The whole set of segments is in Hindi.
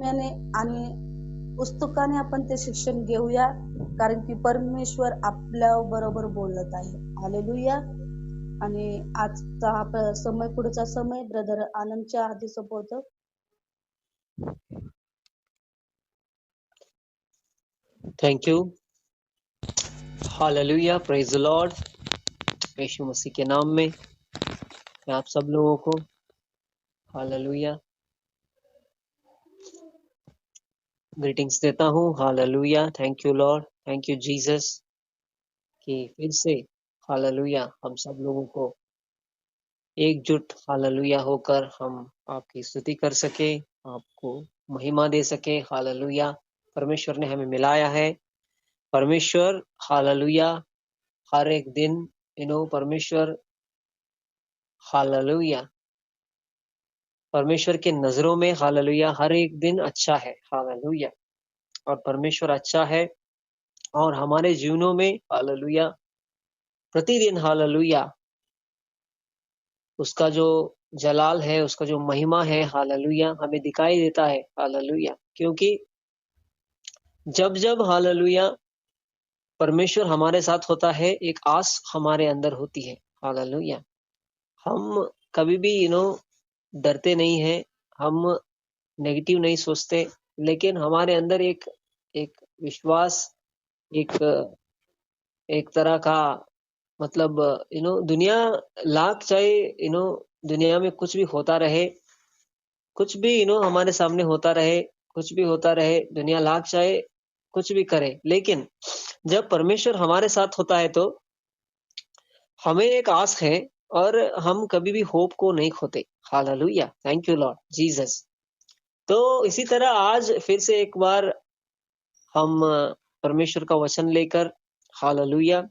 आत्म्याने आणि पुस्तकाने आपण ते शिक्षण घेऊया, कारण की परमेश्वर आपल्या बरोबर बोलत आहे. हालेलुया. आणि आजचा समय, पुढचा समय ब्रदर आनंदच्या हाती सोपवतो. Thank you. Hallelujah, praise the Lord. यीशु मसीह के नाम में मैं आप सब लोगों को हालेलुया ग्रीटिंग्स देता हूँ. Hallelujah. Thank you Lord, thank you Jesus कि फिर से हालेलुया हम सब लोगों को एकजुट हालेलुया होकर हम आपकी स्तुति कर सके, आपको महिमा दे सके. हालेलुया. परमेश्वर ने हमें मिलाया है. परमेश्वर हालेलुया हर एक दिन परमेश्वर हालेलुया परमेश्वर के नजरों में हालेलुया हर एक दिन अच्छा है. हालेलुया. और परमेश्वर अच्छा है और हमारे जीवनों में हालेलुया प्रतिदिन हालेलुया उसका जो जलाल है, उसका जो महिमा है हालेलुया हमें दिखाई देता है. हालेलुया. क्योंकि जब जब हालेलुया परमेश्वर हमारे साथ होता है, एक आस हमारे अंदर होती है. हालेलुया. हम कभी भी डरते नहीं हैं, हम नेगेटिव नहीं सोचते, लेकिन हमारे अंदर एक विश्वास, एक तरह का मतलब दुनिया लाख चाहे दुनिया में कुछ भी होता रहे, कुछ भी हमारे सामने होता रहे, कुछ भी होता रहे, दुनिया लाख चाहे कुछ भी करे, लेकिन जब परमेश्वर हमारे साथ होता है तो हमें एक आस है और हम कभी भी होप को नहीं खोते. Hallelujah. Thank you Lord Jesus. तो इसी तरह आज फिर से एक बार हम परमेश्वर का वचन लेकर हालेलुया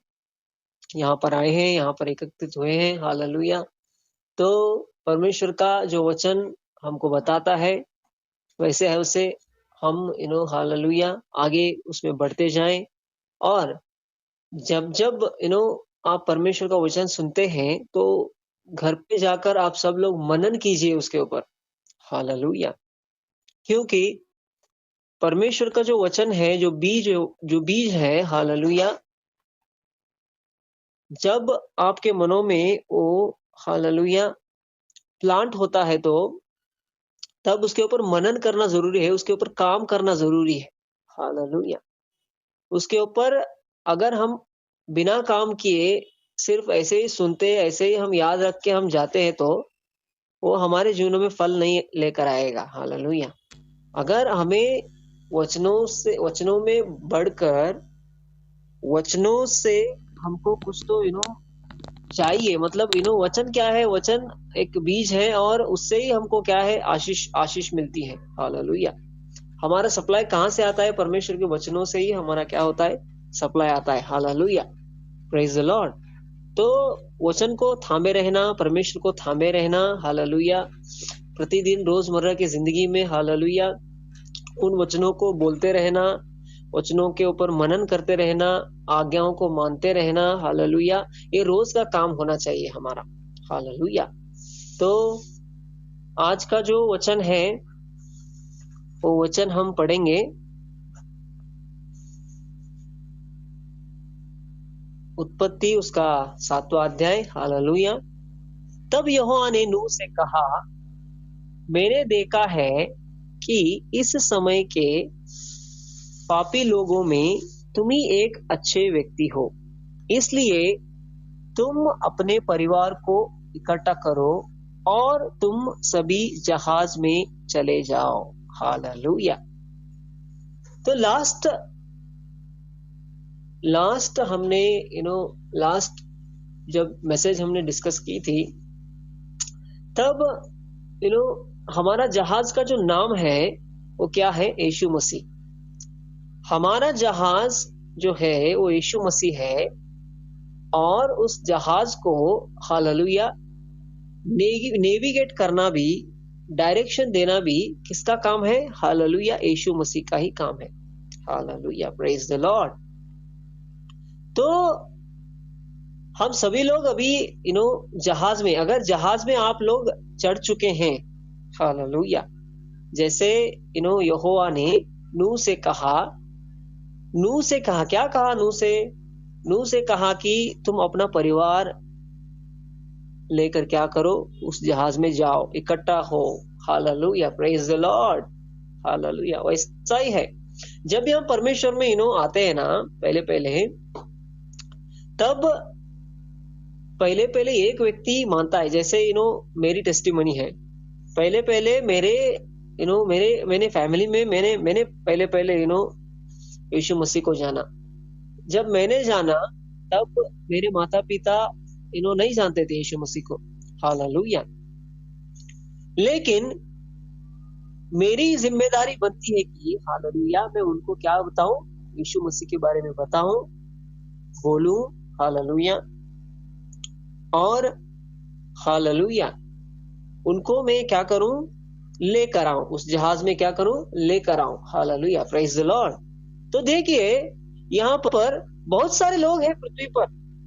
यहाँ पर आए हैं, यहाँ पर एकत्रित हुए हैं. हालेलुया. तो परमेश्वर का जो वचन हमको बताता है वैसे है उसे हम हालेलुया आगे उसमें बढ़ते जाएं. और जब जब आप परमेश्वर का वचन सुनते हैं तो घर पे जाकर आप सब लोग मनन कीजिए उसके ऊपर. हालेलुया. क्योंकि परमेश्वर का जो वचन है, जो बीज है हालेलुया, जब आपके मनों में वो हालेलुया प्लांट होता है तो तब उसके ऊपर मनन करना जरूरी है, उसके ऊपर काम करना जरूरी है. हालेलुया. उसके ऊपर अगर हम बिना काम किए सिर्फ ऐसे ही सुनते, ऐसे ही हम याद रख के हम जाते हैं तो वो हमारे जीवनों में फल नहीं लेकर आएगा. हालेलुया. अगर हमें वचनों में बढ़कर वचनों से हमको कुछ तो चाहिए. मतलब वचन क्या है? वचन एक बीज है और उससे ही हमको क्या है? आशीष मिलती है. हालेलुया. हमारा सप्लाई कहाँ से आता है? परमेश्वर के वचनों से ही हमारा क्या होता है? सप्लाई आता है. हालेलुया. Praise the Lord. तो वचन को थामे रहना, परमेश्वर को थामे रहना. हालेलुया. प्रतिदिन रोजमर्रा की जिंदगी में हालेलुया उन वचनों को बोलते रहना, वचनों के ऊपर मनन करते रहना, आज्ञाओं को मानते रहना. हालेलुया. ये रोज का काम होना चाहिए हमारा. हालेलुया. तो आज का जो वचन है वो वचन हम पढ़ेंगे उत्पत्ति उसका 7वां अध्याय. हालेलुया. तब यहोवा ने नूह से कहा, मैंने देखा है कि इस समय के पापी लोगों में तुम ही एक अच्छे व्यक्ति हो, इसलिए तुम अपने परिवार को इकट्ठा करो और तुम सभी जहाज में चले जाओ. हालेलुया. तो लास्ट हमने लास्ट जब मैसेज हमने डिस्कस की थी तब हमारा जहाज का जो नाम है वो क्या है? यीशु मसीह. हमारा जहाज जो है वो यीशु मसीह है और उस जहाज को हालेलुया नेविगेट करना भी, डायरेक्शन देना भी किसका काम है? हालेलुया यीशु मसीह का ही काम है. हालेलुया. Praise the Lord. तो हम सभी लोग अभी जहाज में, अगर जहाज में आप लोग चढ़ चुके हैं, हालेलुया, जैसे यहोवा ने नूह से कहा, क्या कहा नूह से कहा कि तुम अपना परिवार लेकर क्या करो, उस जहाज में जाओ, इकट्ठा हो। Hallelujah, praise the Lord. Hallelujah. वैसा ही है, जब भी हम परमेश्वर में आते हैं ना, पहले तब पहले एक व्यक्ति मानता है। जैसे मेरी टेस्टिमनी है। पहले मेरे मैंने फैमिली में मैंने पहले यीशु मसीह को जाना। जब मैंने जाना तब मेरे माता पिता नहीं जानते थे यीशु मसीह को। हालेलुया। लेकिन मेरी जिम्मेदारी बनती है कि हालेलुया मैं उनको क्या बताऊं, यीशु मसीह के बारे में बताऊं, बोलूं। हालेलुया। और हालेलुया उनको मैं क्या करूं, लेकर आऊं, उस जहाज में क्या करूं, लेकर आऊं। Hallelujah, praise the Lord. तो देखिए यहाँ पर बहुत सारे लोग हैं पृथ्वी पर,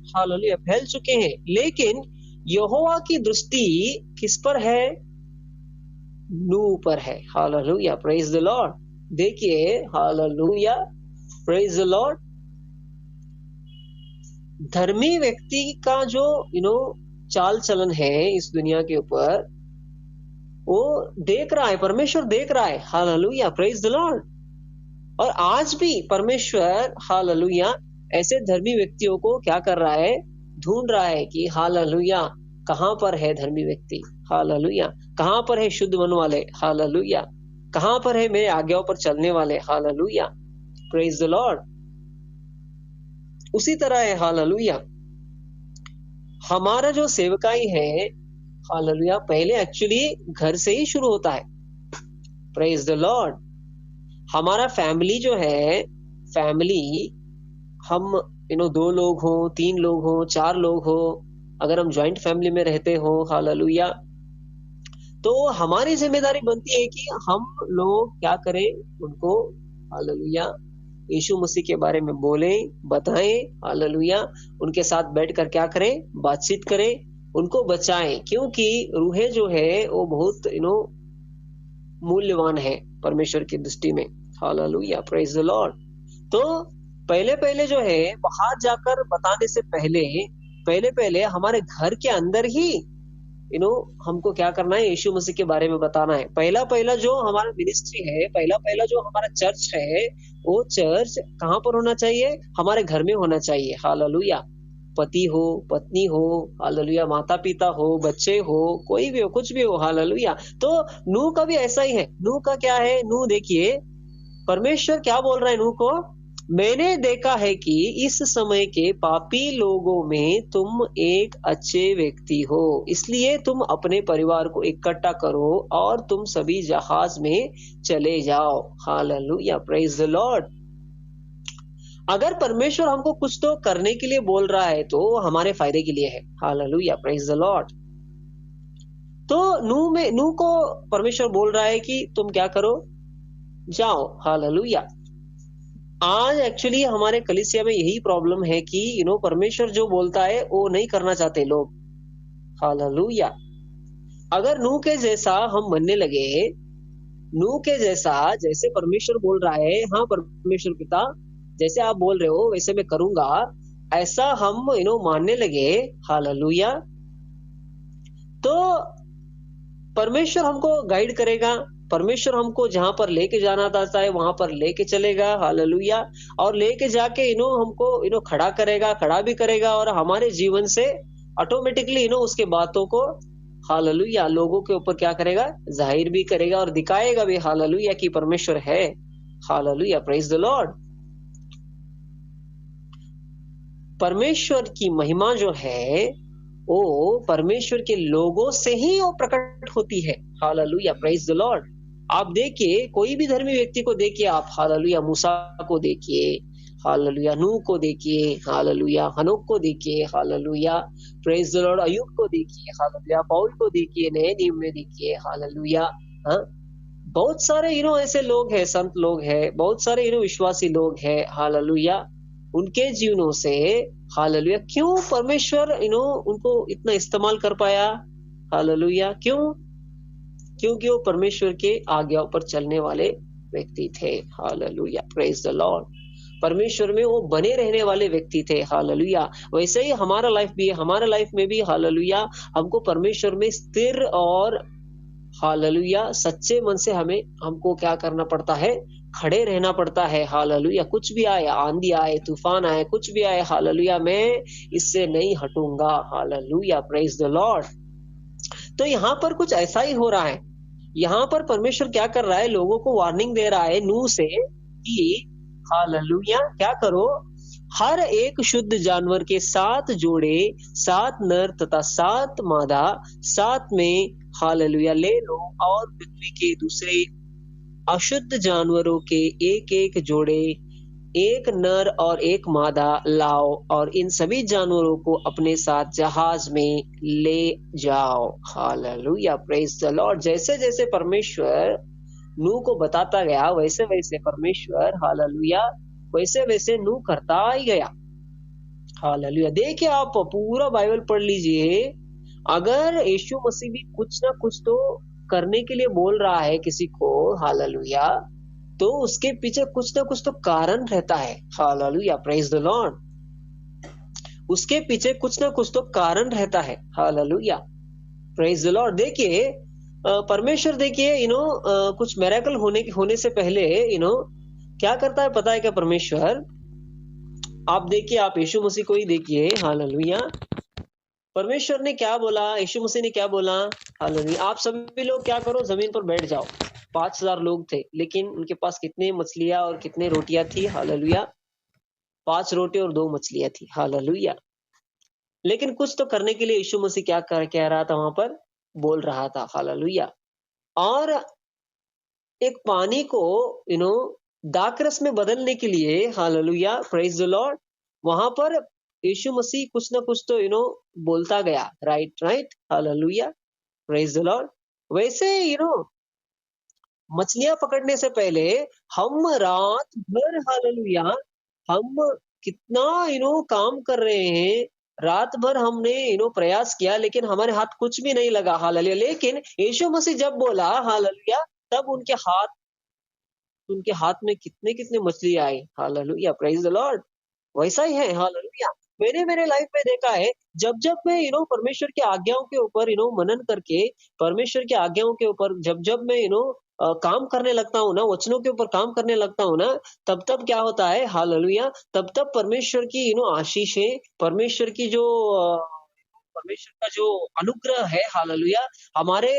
हालेलुया, फैल चुके हैं, लेकिन यहोवा की दृष्टि किस पर है, नूह पर है। Hallelujah, praise the Lord. देखिए, हालेलुया, प्रेज द लॉर्ड। धर्मी व्यक्ति का जो चाल चलन है इस दुनिया के ऊपर, वो देख रहा है, परमेश्वर देख रहा है। Hallelujah, praise the Lord. और आज भी परमेश्वर हालेलुया ऐसे धर्मी व्यक्तियों को क्या कर रहा है, ढूंढ रहा है कि हालेलुया कहां पर है धर्मी व्यक्ति। हालेलुया, कहां पर है शुद्ध मन वाले। हालेलुया, कहां पर है मेरे आज्ञाओं पर चलने वाले। Hallelujah, praise the Lord. उसी तरह है हालेलुया हमारा जो सेवकाई है, हालेलुया, पहले एक्चुअली घर से ही शुरू होता है। Praise the Lord. हमारा फैमिली जो है, फैमिली हम 2 लोग हो, 3 लोग हो, 4 लोग हो, अगर हम ज्वाइंट फैमिली में रहते हो, हालेलुया, तो हमारी जिम्मेदारी बनती है कि हम लोग क्या करें, उनको हालेलुया यीशु मसीह के बारे में बोलें, बताएं। हालेलुया, उनके साथ बैठकर क्या करें, बातचीत करें, उनको बचाएं, क्योंकि रूहें जो है वो बहुत मूल्यवान है परमेश्वर की दृष्टि में। Hallelujah, praise the Lord. तो पहले जो है बाहर जाकर बताने से पहले हमारे घर के अंदर ही हमको क्या करना है, यीशु मसीह के बारे में बताना है। पहला जो हमारा मिनिस्ट्री है, पहला जो हमारा चर्च है, वो चर्च कहां पर होना चाहिए, हमारे घर में होना चाहिए। हालेलुया, पति हो, पत्नी हो, हालेलुया, माता पिता हो, बच्चे हो, कोई भी हो, कुछ भी हो। हालेलुया। तो नूह का भी ऐसा ही है। नूह का क्या है, नूह देखिए परमेश्वर क्या बोल रहा है नूह को, मैंने देखा है कि इस समय के पापी लोगों में तुम एक अच्छे व्यक्ति हो, इसलिए तुम अपने परिवार को इकट्ठा करो और तुम सभी जहाज में चले जाओ। Hallelujah, praise the Lord. अगर परमेश्वर हमको कुछ तो करने के लिए बोल रहा है तो हमारे फायदे के लिए है। Hallelujah, praise the Lord. तो नूह को परमेश्वर बोल रहा है कि तुम क्या करो, जाओ। हालेलुया। आज एक्चुअली हमारे कलीसिया में यही प्रॉब्लम है कि परमेश्वर जो बोलता है वो नहीं करना चाहते लोग। हालेलुया। अगर नूह के जैसा हम बनने लगे, नूह के जैसा, जैसे परमेश्वर बोल रहा है, हाँ परमेश्वर पिता जैसे आप बोल रहे हो वैसे मैं करूंगा, ऐसा हम मानने लगे, हालेलुया, तो परमेश्वर हमको गाइड करेगा। परमेश्वर हमको जहां पर लेके जाना चाहता है वहां पर लेके चलेगा। हालेलुया। और लेके जाके हमको खड़ा करेगा, खड़ा भी करेगा, और हमारे जीवन से ऑटोमेटिकली उसके बातों को हालेलुया लोगों के ऊपर क्या करेगा, जाहिर भी करेगा और दिखाएगा भी। हालेलुया कि परमेश्वर है। Hallelujah, praise the Lord. परमेश्वर की महिमा जो है वो परमेश्वर के लोगों से ही वो प्रकट होती है। Hallelujah, praise the Lord. आप देखिए, कोई भी धर्मी व्यक्ति को देखिए आप, हालेलुया, मूसा को देखिए, हालेलुया, नूह को देखिए, हालेलुया, हनोक को देखिए, हालेलुया, प्रेज द लॉर्ड, अय्यूब को देखिए, हालेलुया, पौल को देखिए, नए नियम में देखिए, हालेलुया। हाँ, बहुत सारे ऐसे लोग हैं, संत लोग हैं, बहुत सारे विश्वासी लोग हैं। हालेलुया, उनके जीवनों से हालेलुया क्यों परमेश्वर उनको इतना इस्तेमाल कर पाया। हालेलुया, क्यों? क्योंकि वो परमेश्वर के आज्ञाओं पर चलने वाले व्यक्ति थे। Hallelujah, praise the Lord. परमेश्वर में वो बने रहने वाले व्यक्ति थे। हालेलुया। वैसे ही हमारा लाइफ भी है, हमारा लाइफ में भी हालेलुया हमको परमेश्वर में स्थिर और हालेलुया सच्चे मन से हमको क्या करना पड़ता है, खड़े रहना पड़ता है। हालेलुया। कुछ भी आए, आंधी आए, तूफान आए, कुछ भी आए, हालेलुया, मैं इससे नहीं हटूंगा। Hallelujah, praise the Lord. तो यहाँ पर कुछ ऐसा ही हो रहा है। यहाँ पर परमेश्वर क्या कर रहा है, लोगों को वार्निंग दे रहा है नूह से कि हालेलुया क्या करो, हर एक शुद्ध जानवर के 7 जोड़े, 7 नर तथा 7 मादा साथ में हालेलुया ले लो, और पृथ्वी के दूसरे अशुद्ध जानवरों के एक एक जोड़े, एक नर और एक मादा लाओ, और इन सभी जानवरों को अपने साथ जहाज में ले जाओ। Hallelujah, praise the Lord. जैसे जैसे परमेश्वर नूह को बताता गया, वैसे वैसे परमेश्वर हालेलुया वैसे वैसे नूह करता ही गया। हालेलुया। देखिए, आप पूरा बाइबल पढ़ लीजिए, अगर यीशु मसीह भी कुछ ना कुछ तो करने के लिए बोल रहा है किसी को, हालेलुया, तो उसके पीछे कुछ ना कुछ तो कारण रहता है। Hallelujah, praise the Lord. उसके पीछे कुछ ना कुछ तो कारण रहता है। Hallelujah, praise the Lord. देखिए, परमेश्वर देखिए कुछ मिरेकल होने से पहले क्या करता है पता है क्या परमेश्वर? आप देखिए, आप यीशु मसीह को ही देखिए। हालेलुया। परमेश्वर ने क्या बोला, यीशु मसीह ने क्या बोला? हालेलुया, आप सभी लोग क्या करो, जमीन पर बैठ जाओ। 5000 लोग थे, लेकिन उनके पास कितने मछलियां और कितने रोटियां थी? हालेलुया, 5 रोटी और 2 मछलियां थी। हालेलुया। लेकिन कुछ तो करने के लिए यीशु मसीह क्या कह रहा था, वहां पर बोल रहा था। हालेलुया। और एक पानी को दाखरस में बदलने के लिए, हालेलुया, प्रेज द लॉर्ड, वहां पर यीशु मसीह कुछ ना कुछ तो बोलता गया। Right, hallelujah, praise the Lord. वैसे मछलियां पकड़ने से पहले हम रात भर, हालेलुया, हम कितना काम कर रहे हैं, रात भर हमने प्रयास किया, लेकिन हमारे हाथ कुछ भी नहीं लगा। हालेलुया। लेकिन यीशु मसीह जब बोला, हालेलुया, तब उनके हाथ में कितने कितने मछली आई। Hallelujah, praise the Lord. वैसा ही है। हालेलुया। मैंने मेरे लाइफ में देखा है, जब जब मैं परमेश्वर की आज्ञाओं के ऊपर मनन करके, परमेश्वर की आज्ञाओं के ऊपर जब जब मैं काम करने लगता हूँ ना, वचनों के ऊपर काम करने लगता हूँ ना, तब तब क्या होता है? हालेलुया, तब तब परमेश्वर की आशीषें, परमेश्वर की जो परमेश्वर का जो अनुग्रह है, हालेलुया, हमारे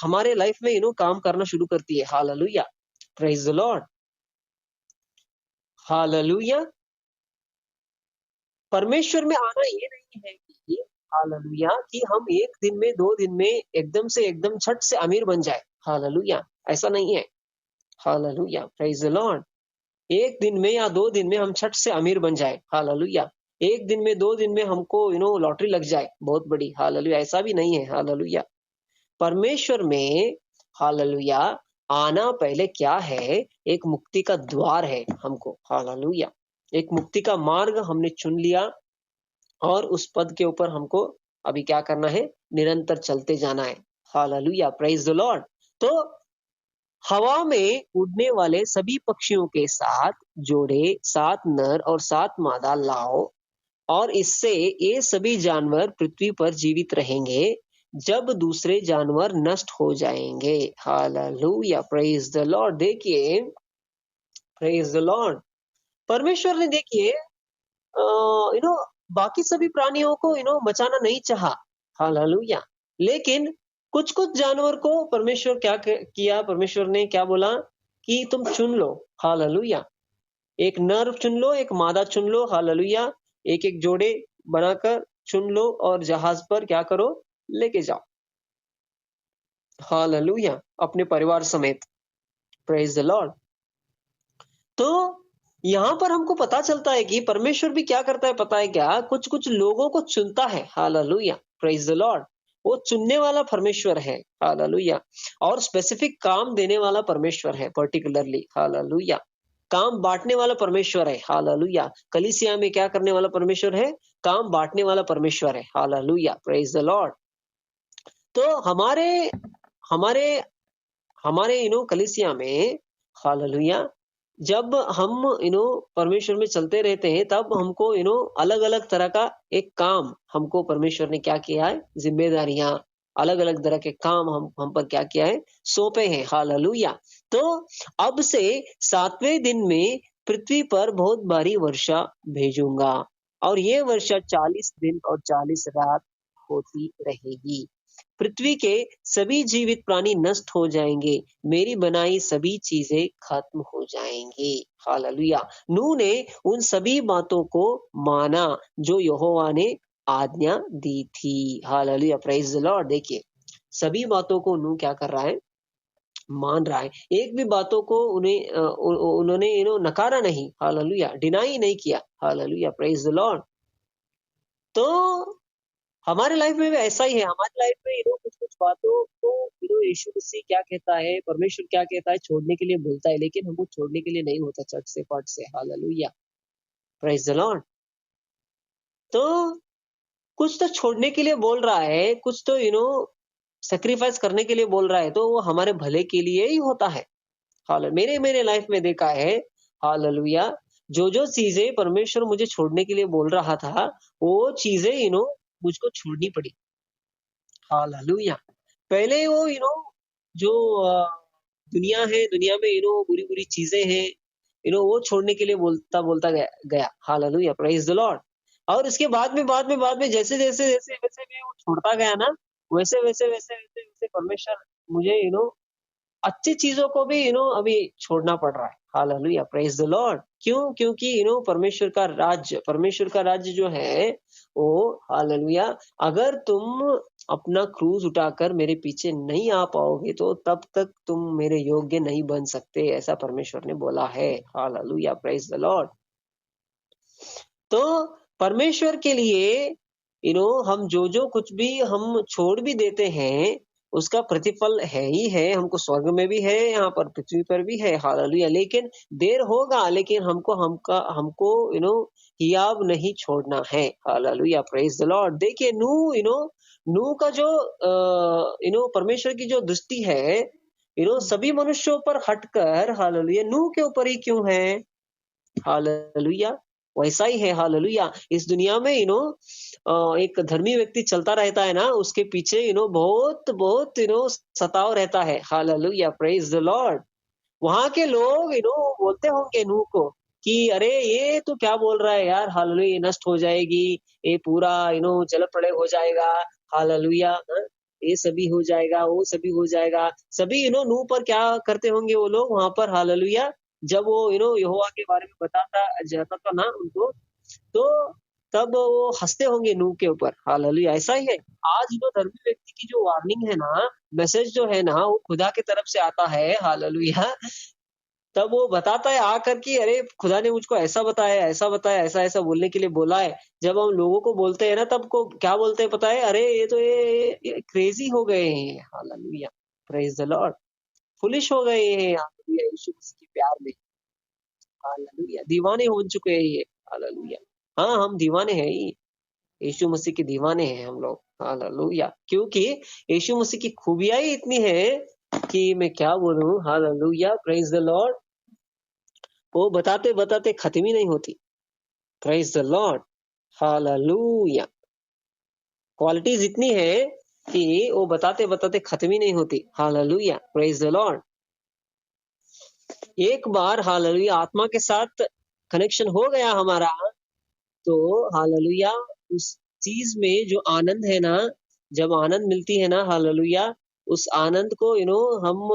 हमारे लाइफ में काम करना शुरू करती है। Hallelujah, praise the Lord. Hallelujah. परमेश्वर में आना ये नहीं है कि हालेलुया कि हम 1 दिन में 2 दिन में एकदम झट से अमीर बन जाए। हालेलुया, ऐसा नहीं है। Hallelujah, praise the Lord. 1 दिन में या 2 दिन में हम झट से अमीर बन जाए। हालेलुया। 1 दिन में 2 दिन में हमको लॉटरी लग जाए बहुत बड़ी। हालेलुया, ऐसा भी नहीं है। हालेलुया। परमेश्वर में, हालेलुया, आना पहले क्या है? एक मुक्ति का द्वार है हमको। हालेलुया। एक मुक्ति का मार्ग हमने चुन लिया, और उस पद के ऊपर हमको अभी क्या करना है? निरंतर चलते जाना है। Hallelujah, praise the Lord. तो हवा में उड़ने वाले सभी पक्षियों के 7 जोड़े, 7 नर और 7 मादा लाओ, और इससे ये सभी जानवर पृथ्वी पर जीवित रहेंगे जब दूसरे जानवर नष्ट हो जाएंगे। Hallelujah, praise the Lord. देखिए, प्रेज द लॉर्ड। परमेश्वर ने देखिए बाकी सभी प्राणियों को बचाना नहीं चाहा। हालेलुया। लेकिन कुछ कुछ जानवर को परमेश्वर क्या किया? परमेश्वर ने क्या बोला कि तुम चुन लो। हालेलुया। एक नर चुन लो, एक मादा चुन लो। हालेलुया। एक एक जोड़े बनाकर चुन लो, और जहाज पर क्या करो? लेके जाओ। हालेलुया, अपने परिवार समेत। Praise the Lord. तो यहाँ पर हमको पता चलता है कि परमेश्वर भी क्या करता है पता है क्या? कुछ कुछ लोगों को चुनता है। Hallelujah, praise the Lord. वो चुनने वाला परमेश्वर है। हालेलुया। और स्पेसिफिक काम देने वाला परमेश्वर है, पर्टिकुलरली। हालेलुया। काम बांटने वाला परमेश्वर है। हालेलुया। कलीसिया में क्या करने वाला परमेश्वर है? काम बांटने वाला परमेश्वर है। Hallelujah, praise the Lord. तो हमारे हमारे हमारे कलीसिया में हालेलुया जब हम परमेश्वर में चलते रहते हैं तब हमको अलग-अलग तरह का एक काम हमको परमेश्वर ने क्या किया है, ज़िम्मेदारियाँ, अलग-अलग तरह के काम हम पर क्या किया है, सौंपे हैं, हालेलुया। तो अब से 7वें दिन में पृथ्वी पर बहुत भारी वर्षा भेजूँगा और ये वर्षा 40 दिन और 40 रात होती रहेगी। पृथ्वी के सभी जीवित प्राणी नष्ट हो जाएंगे, मेरी बनाई सभी चीजें खत्म हो जाएंगी। हालेलुया। नूह ने उन सभी बातों को माना जो यहोवा ने आज्ञा दी थी। Hallelujah, praise the Lord. देखिए, सभी बातों को नूह क्या कर रहा है, मान रहा है। एक भी बातों को उन्होंने नकारा नहीं। हालेलुया, डिनाई नहीं किया। Hallelujah, praise the Lord. तो हमारे लाइफ में भी ऐसा ही है। हमारी लाइफ में कुछ-कुछ बातों को यीशु मसीह क्या कहता है, परमेश्वर क्या कहता है, छोड़ने के लिए बोलता है, लेकिन हमको छोड़ने के लिए नहीं होता चट से फट से। Hallelujah, praise the Lord. तो कुछ तो छोड़ने के लिए बोल रहा है, कुछ तो सैक्रिफाइस करने के लिए बोल रहा है, तो वो हमारे भले के लिए ही होता है। मेरे लाइफ में देखा है, हालेलुया, जो चीज़ें परमेश्वर मुझे छोड़ने के लिए बोल रहा था, वो चीज़ें मुझको छोड़नी पड़ी। हालेलुया। पहले वो जो अ, दुनिया है, दुनिया में बुरी-बुरी चीज़ें हैं, वो छोड़ने के लिए बोलता बोलता गया। Hallelujah, praise the Lord. और इसके बाद में जैसे मैं वो छोड़ता गया ना, वैसे परमेश्वर मुझे अच्छी चीज़ों को भी अभी छोड़ना पड़ रहा है। Hallelujah, praise the Lord. क्यों? क्योंकि परमेश्वर का राज्य जो है वो हालेलुया, अगर तुम अपना क्रूज़ उठाकर मेरे पीछे नहीं आ पाओगे तो तब तक तुम मेरे योग्य नहीं बन सकते, ऐसा परमेश्वर ने बोला है। Hallelujah, praise the Lord. तो परमेश्वर के लिए हम जो कुछ भी हम छोड़ भी देते हैं, उसका प्रतिफल है ही है, हमको स्वर्ग में भी है, यहाँ पर पृथ्वी पर भी है। हालेलुया। लेकिन देर होगा, लेकिन हमको हियाव नहीं छोड़ना है। Hallelujah, praise the Lord. देखिए, नूह का जो परमेश्वर की जो दृष्टि है, सभी मनुष्यों पर हटकर हालेलुया नूह के ऊपर ही क्यों है? हालेलुया, वैसा ही है। हालेलुया। इस दुनिया में एक धर्मी व्यक्ति चलता रहता है ना, उसके पीछे बहुत सताव रहता है। Hallelujah, praise the Lord. वहाँ के लोग बोलते होंगे नूह को कि अरे ये तो क्या बोल रहा है यार, हालेलुया, ये नष्ट हो जाएगी, ये पूरा जल-प्रलय हो जाएगा। हालेलुया, ये सभी हो जाएगा, वो सभी हो जाएगा। सभी नूह पर क्या करते होंगे वो लोग वहाँ पर, हालेलुया, जब वो यहोवा के बारे में बताता जाता था ना उनको, तो तब वो हँसते होंगे नूह के ऊपर। हालेलुया, ऐसा ही है। आज धर्मी व्यक्ति की जो वार्निंग है ना, मैसेज जो है ना, वो खुदा की तरफ से आता है। हालेलुया। तब वो बताता है आकर कि अरे खुदा ने मुझको ऐसा बताया, ऐसा-ऐसा बोलने के लिए बोला है। जब हम लोगों को बोलते हैं ना, तब को क्या बोलते हैं पता है? अरे ये क्रेज़ी हो गए हैं। Hallelujah, praise the Lord. Foolish हो गए हैं, हालेलुया, यीशु मसीह के प्यार में। हालेलुया, दीवाने हो चुके हैं ये। हालेलुया। हाँ, हम दीवाने हैं ही। यीशु मसीह के दीवाने हैं हम लोग। हालेलुया। क्योंकि यीशु मसीह की खूबियाँ ही इतनी है कि मैं क्या बोलूँ। Hallelujah, praise the Lord. वो बताते-बताते खत्म ही नहीं होती। Praise the Lord. Hallelujah. Qualities इतनी है कि वो बताते-बताते खत्म ही नहीं होती। Hallelujah, praise the Lord. एक बार हालेलुया आत्मा के साथ कनेक्शन हो गया हमारा, तो हालेलुया उस चीज़ में जो आनंद है ना, जब आनंद मिलती है ना, हालेलुया, उस आनंद को हम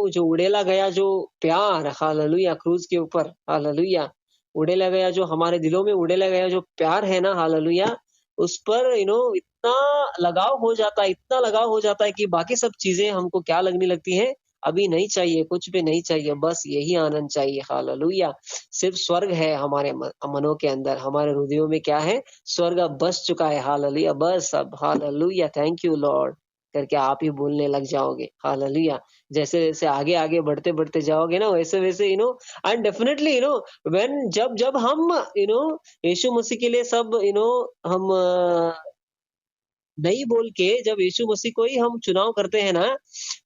जो उड़ेला गया जो प्यार, हालेलुया, क्रूज़ के ऊपर, हालेलुया, उड़ेला गया जो हमारे दिलों में उड़ेला गया जो प्यार है ना, हालेलुया, उस पर इतना लगाव हो जाता है कि बाकी सब चीज़ें हमको क्या लगने लगती हैं, अभी नहीं चाहिए, कुछ भी नहीं चाहिए, बस यही आनंद चाहिए। हालेलुया। सिर्फ स्वर्ग है हमारे मनों के अंदर, हमारे हृदयों में क्या है? स्वर्ग अब बस चुका है। हालेलुया, बस अब हालेलुया, थैंक यू लॉर्ड करके आप ही बोलने लग जाओगे। हालेलुया। जैसे-जैसे आगे-आगे बढ़ते-बढ़ते जाओगे ना, वैसे-वैसे एंड डेफिनिटली व्हेन जब हम यीशु मसीह के लिए सब हम नहीं बोल के जब यीशु मसीह को ही हम चुनाव करते हैं ना,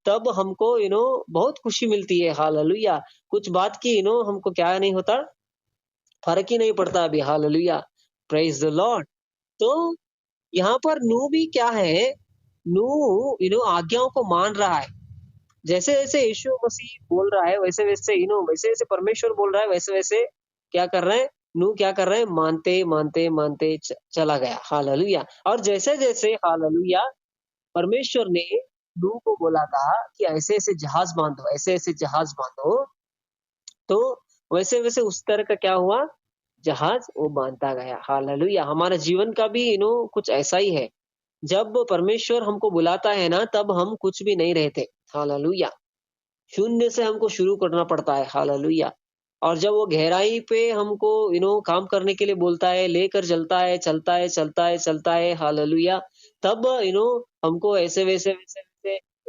तब हमको बहुत खुशी मिलती है। हालेलुया! कुछ बात की हमको क्या नहीं होता, फ़र्क ही नहीं पड़ता अभी। हालेलुया! Praise the Lord. तो यहाँ पर नूह भी क्या है, नूह आज्ञाओं को मान रहा है। जैसे-जैसे यीशु मसीह बोल रहा है, वैसे-वैसे वैसे-वैसे परमेश्वर बोल रहा है, वैसे-वैसे क्या कर रहे हैं, नूह क्या कर रहे हैं, मानते, मानते, मानते चला गया। हालेलुया! और जैसे-जैसे हालेलुया परमेश्वर ने नूह को बोला था कि ऐसे-ऐसे जहाज बाँधो, ऐसे-ऐसे जहाज बाँधो, तो वैसे-वैसे उस तरह का क्या हुआ, जहाज वो बाँधता गया। हालेलुया! हमारा जीवन का भी कुछ ऐसा ही है। जब परमेश्वर हमको बुलाता है ना, तब हम कुछ भी नहीं रहते। हालेलुया! शून्य से हमको शुरू करना पड़ता है। हालेलुया! और जब वो गहराई पे हमको काम करने के लिए बोलता है, लेकर चलता है, चलता है, चलता है, चलता है। हालेलुया! तब हमको ऐसे-वैसे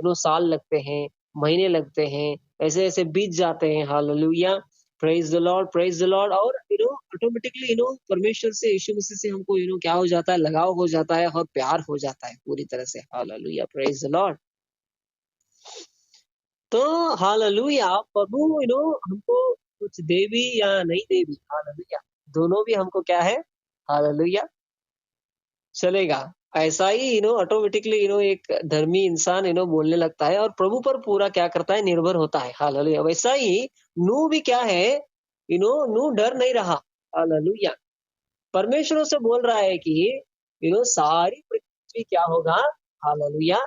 साल लगते हैं, महीने लगते हैं, ऐसे-ऐसे बीत जाते हैं। Hallelujah! Praise the Lord, praise the Lord. और ऑटोमेटिकली परमेश्वर से, यीशु मसीह से हमको क्या हो जाता है, लगाव हो जाता है और प्यार हो जाता है पूरी तरह से। हालेलुया! Praise the Lord. तो हालेलुया प्रभु हमको कुछ दे भी या नहीं दे भी, हालेलुया दोनों भी हमको क्या है, हालेलुया चलेगा। ऐसा ही ऑटोमेटिकली एक धर्मी इंसान बोलने लगता है और प्रभु पर पूरा क्या करता है, निर्भर होता है। हालेलुया। वैसा ही नूह भी क्या है, नूह डर नहीं रहा। हालेलुया। परमेश्वर से बोल रहा है कि सारी पृथ्वी क्या होगा, हालेलुया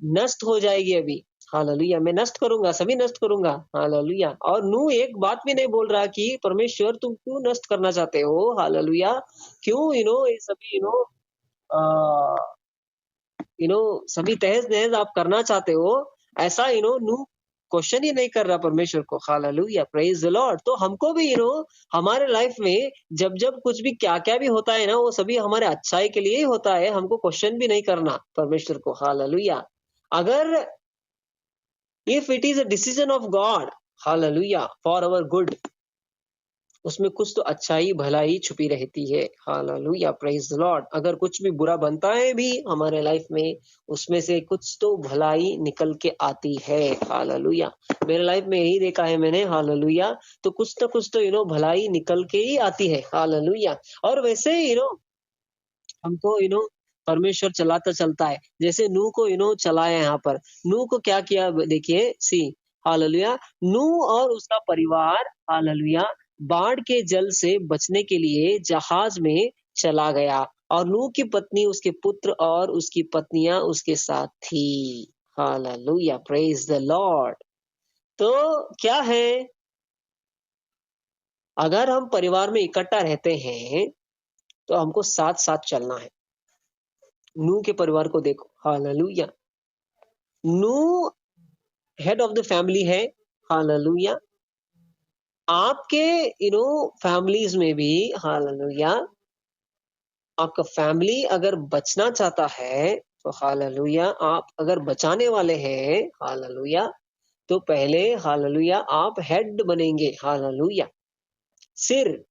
नष्ट हो जाएगी अभी। हालेलुया मैं नष्ट करूँगा, सभी नष्ट करूँगा। हालेलुया। और नूह एक बात भी नहीं बोल रहा कि परमेश्वर तुम क्यों नष्ट करना चाहते हो? हालेलुया। क्यों ये सभी अ, सभी तहस-नहस आप करना चाहते हो? ऐसा नूह क्वेश्चन ही नहीं कर रहा परमेश्वर को। Hallelujah praise the Lord. तो हमको भी हमारे लाइफ में जब-जब कुछ भी क्या-क्या भी होता है ना, वो सभी हमारे अच्छाई के लिए ही होता है। हमको क्वेश्चन भी नहीं करना परमेश्वर को। हालेलुया। अगर if it is a decision of God, hallelujah, for our good, उसमें कुछ तो अच्छाई भलाई छुपी रहती है। Hallelujah praise the Lord. अगर कुछ भी बुरा बनता है भी हमारे लाइफ में, उसमें से कुछ तो भलाई निकल के आती है। हालेलुया। मेरे लाइफ में यही देखा है मैंने। हालेलुया। तो कुछ ना कुछ तो भलाई निकल के ही आती है। हालेलुया। और वैसे ही हमको परमेश्वर चलाता चलता है। जैसे नूह को चलाया यहाँ पर। नूह को क्या किया देखिए सी हालेलुया। नूह और उसका परिवार हालेलुया बाढ़ के जल से बचने के लिए जहाज में चला गया और नूह की पत्नी, उसके पुत्र और उसकी पत्नियां उसके साथ थी। Hallelujah praise the Lord. तो क्या है, अगर हम परिवार में इकट्ठा रहते हैं तो हमको साथ साथ चलना है। नूह के परिवार को देखो। हालेलुया। नूह हेड ऑफ द फैमिली है। हालेलुया। आपके फैमिलीज में भी हालेलुया आपका फैमिली अगर बचना चाहता है तो हालेलुया आप अगर बचाने वाले हैं हालेलुया तो पहले हालेलुया आप हेड बनेंगे। हालेलुया सिर।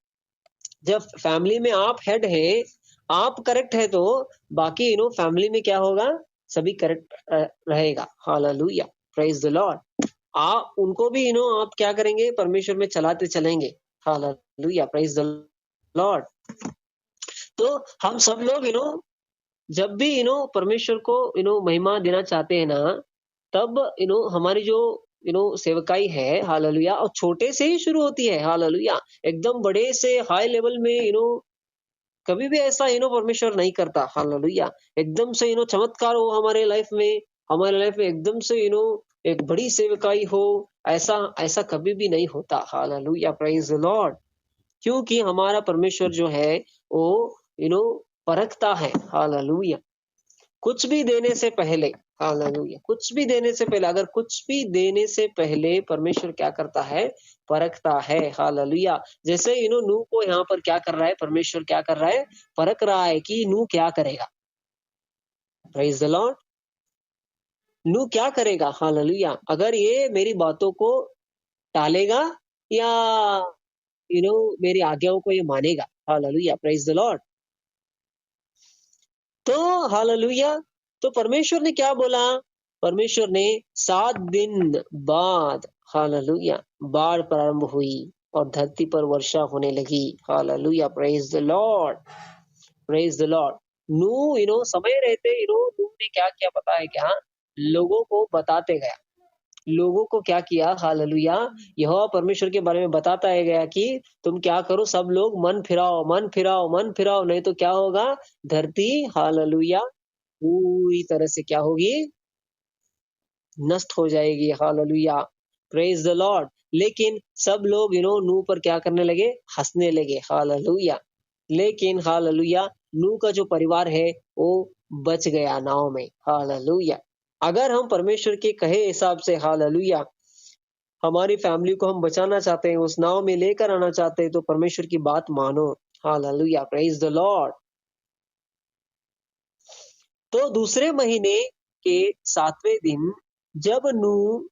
जब फैमिली में आप हेड है, आप करेक्ट है तो बाकी फैमिली में क्या होगा, सभी करेक्ट रहेगा। Hallelujah praise the Lord. आप उनको भी आप क्या करेंगे, परमेश्वर में चलाते चलेंगे। Hallelujah praise the Lord. तो हम सब लोग जब भी परमेश्वर को महिमा देना चाहते हैं ना, तब हमारी जो सेवकाई है हालेलुया और छोटे से ही शुरू होती है। हालेलुया एकदम बड़े से हाई लेवल में कभी भी ऐसा परमेश्वर नहीं करता। हालेलुया एकदम से चमत्कार हो हमारे लाइफ में, हमारे लाइफ में एकदम से एक बड़ी सेवकाई हो, ऐसा ऐसा कभी भी नहीं होता। Hallelujah praise the Lord. क्योंकि हमारा परमेश्वर जो है वो परखता है। हालेलुया कुछ भी देने से पहले। हालेलुया कुछ भी देने से पहले, अगर कुछ भी देने से पहले परमेश्वर क्या करता है, परखता है। हालेलुया जैसे नूह को यहाँ पर क्या कर रहा है, परमेश्वर क्या कर रहा है, परख रहा है कि नूह क्या करेगा। Praise the Lord. नूह क्या करेगा। हालेलुया अगर ये मेरी बातों को टालेगा या मेरी आज्ञाओं को ये मानेगा। Hallelujah praise the Lord. तो हालेलुया, तो परमेश्वर ने क्या बोला? परमेश्वर ने 7 दिन बाद हालेलुया बाढ़ प्रारंभ हुई और धरती पर वर्षा होने लगी। Hallelujah, praise the Lord, praise the Lord. समय रहते नूह ने क्या किया पता है क्या? लोगों को बताते गया। लोगों को क्या किया? हालेलुया, यहोवा परमेश्वर के बारे में बताता है गया कि तुम क्या करो, सब लोग मन फिराओ, मन फिराओ, मन फिराओ, नहीं तो क्या होगा? धरती हालेलुया पूरी तरह से क्या होगी? नष्ट हो जाएगी। Hallelujah, praise the Lord. लेकिन सब लोग नूह पर क्या करने लगे? हँसने लगे। हालेलुया। लेकिन हालेलुया नूह का जो परिवार है वो बच गया नाव में। हालेलुया। अगर हम परमेश्वर के कहे हिसाब से हालेलुया हमारी फैमिली को हम बचाना चाहते हैं, उस नाव में लेकर आना चाहते हैं, तो परमेश्वर की बात मानो। Hallelujah, praise the Lord. तो दूसरे महीने के 7वें दिन जब नूह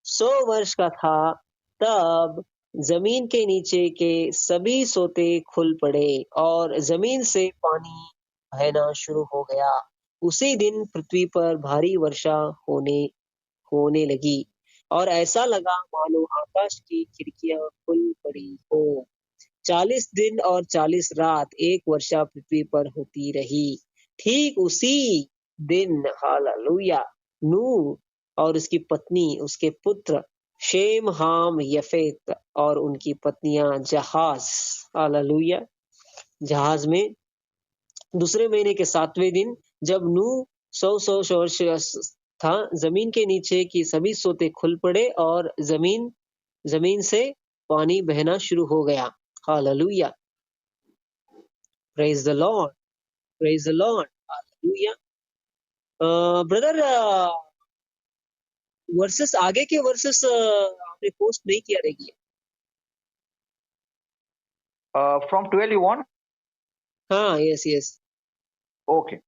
100 वर्ष का था, तब जमीन के नीचे के सभी सोते खुल पड़े और जमीन से पानी बहना शुरू हो गया। उसी दिन पृथ्वी पर भारी वर्षा होने होने लगी और ऐसा लगा मानो आकाश की खिड़कियां खुल पड़ी हो। 40 दिन और 40 रात एक वर्षा पृथ्वी पर होती रही। ठीक उसी दिन हालेलुया नूह और उसकी पत्नी, उसके पुत्र शेम, हाम, यफेत और उनकी पत्नियां हालेलुया जहाज में दूसरे महीने के 7वें दिन जब नूह 100 वर्ष था, जमीन के नीचे की सभी सोते खुल पड़े और जमीन से पानी बहना शुरू हो गया। Hallelujah, praise the Lord, praise the Lord, hallelujah. Brother versus आगे के वर्सेस आपने पोस्ट नहीं किया रहेगी। From 12 you want? हाँ, yes yes. Okay.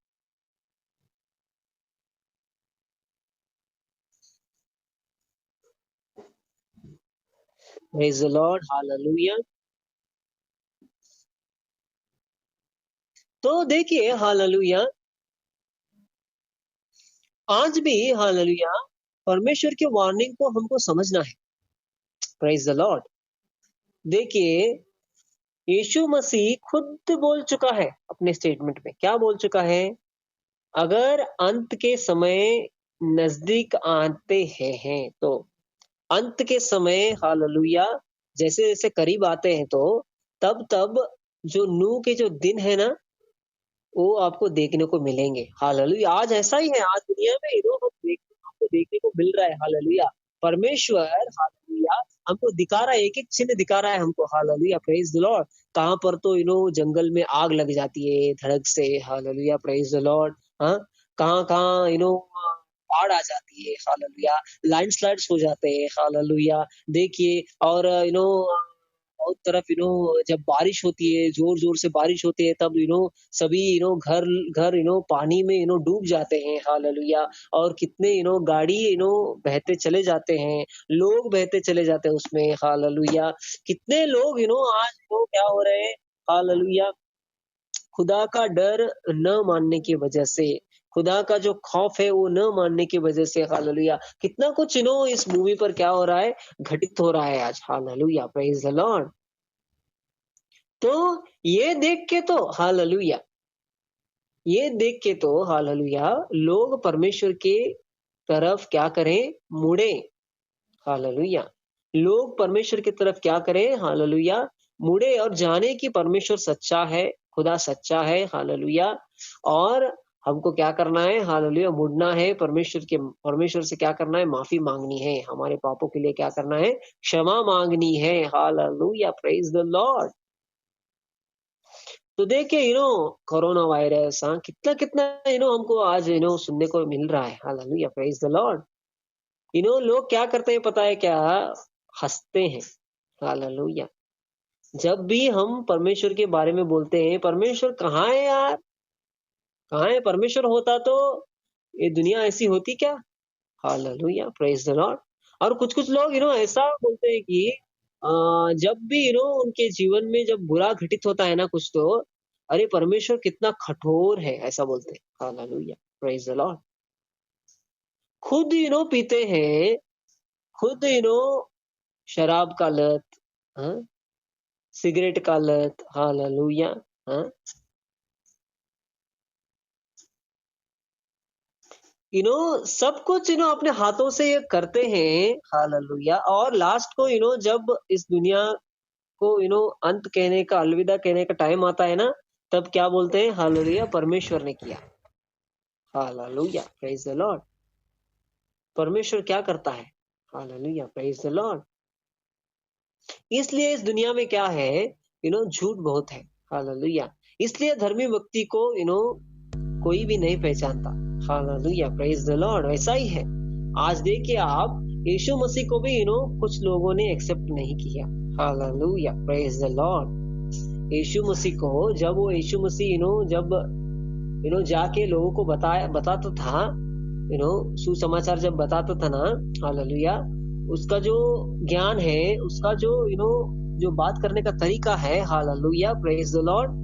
Praise the Lord, hallelujah. तो देखिए हालेलुया, आज भी हालेलुया परमेश्वर के वार्निंग को हमको समझना है। Praise the Lord. देखिए यीशु मसीह खुद बोल चुका है अपने स्टेटमेंट में। क्या बोल चुका है? अगर अंत के समय नजदीक आते हैं तो अंत के समय हालेलुया जैसे जैसे करीब आते हैं तो तब तब जो नूह के जो दिन है ना वो आपको देखने को मिलेंगे। हालेलुया। आज ऐसा ही है, आज दुनिया में हमको देखने को मिल रहा है। हालेलुया। परमेश्वर हालेलुया हमको दिखा रहा है, एक एक चिन्ह दिखा रहा है हमको। Hallelujah, praise the Lord. कहाँ पर तो जंगल में आग लग जाती है धड़क से। Hallelujah, praise the Lord. हाँ, कहाँ कहाँ बाढ़ आ जाती है। हालेलुया, लैंडस्लाइड्स हो जाते हैं। हालेलुया, देखिए। और बहुत तरफ जब बारिश होती है, जोर जोर से बारिश होती है, तब सभी घर घर पानी में डूब जाते हैं। हालेलुया। और कितने गाड़ी बहते चले जाते हैं, लोग बहते चले जाते हैं उसमें। हालेलुया। कितने लोग आज क्या हो रहे हैं? हालेलुया, खुदा का डर न मानने की वजह से, खुदा का जो खौफ है वो न मानने की वजह से। हालेलुया, कितना कुछ इस मूवी पर क्या हो रहा है, घटित हो रहा है आज। Hallelujah, praise the Lord. तो ये देख के तो हालेलुया, ये देख के तो हालेलुया लोग परमेश्वर के तरफ क्या करें? मुड़े। हालेलुया, लोग परमेश्वर की तरफ क्या करें? हालेलुया मुड़े और जाने कि परमेश्वर सच्चा है, खुदा सच्चा है। हालेलुया। और हमको क्या करना है? हालेलुया मुड़ना है, परमेश्वर से क्या करना है? माफी मांगनी है, हमारे पापों के लिए क्या करना है? क्षमा मांगनी है। Hallelujah, praise the Lord. तो देखिए कोरोना वायरस, हाँ, कितना कितना हमको आज सुनने को मिल रहा है। Hallelujah, praise the Lord. लोग क्या करते हैं पता है क्या? हंसते हैं। हालेलुया, जब भी हम परमेश्वर के बारे में बोलते हैं, परमेश्वर कहाँ है यार? कहाँ है? परमेश्वर होता तो ये दुनिया ऐसी होती क्या? Hallelujah, praise the Lord. और कुछ-कुछ लोग ऐसा बोलते हैं कि जब भी उनके जीवन में जब बुरा घटित होता है ना कुछ, तो अरे परमेश्वर कितना कठोर है, ऐसा बोलते हैं। Hallelujah, praise the Lord. खुद पीते हैं, खुद शराब का लत, हाँ, सिगरेट का लत, हालेलुया, हाँ, सब कुछ अपने हाथों से ये करते हैं, हालेलुया। और लास्ट को जब इस दुनिया को अंत कहने का, अलविदा कहने का टाइम आता है ना, तब क्या बोलते हैं? हालेलुया, परमेश्वर ने किया। Hallelujah, praise the Lord. परमेश्वर क्या करता है? Hallelujah, praise the Lord. इसलिए इस दुनिया में क्या है? झूठ बहुत है। हालेलुया। इसलिए धर्मी व्यक्ति को कोई भी नहीं पहचानता। Hallelujah, praise the Lord. ऐसा ही है। आज देखिए आप, यीशु मसीह को भी कुछ लोगों ने एक्सेप्ट नहीं किया। Hallelujah, praise the Lord. यीशु मसीह को जब वो यीशु मसीह जब जाके लोगों को बताता था, सुसमाचार जब बताता था ना, हालेलुया, उसका जो ज्ञान है, उसका जो जो बात करने का तरीका है, हालेलुया, प्रेज द लॉर्ड,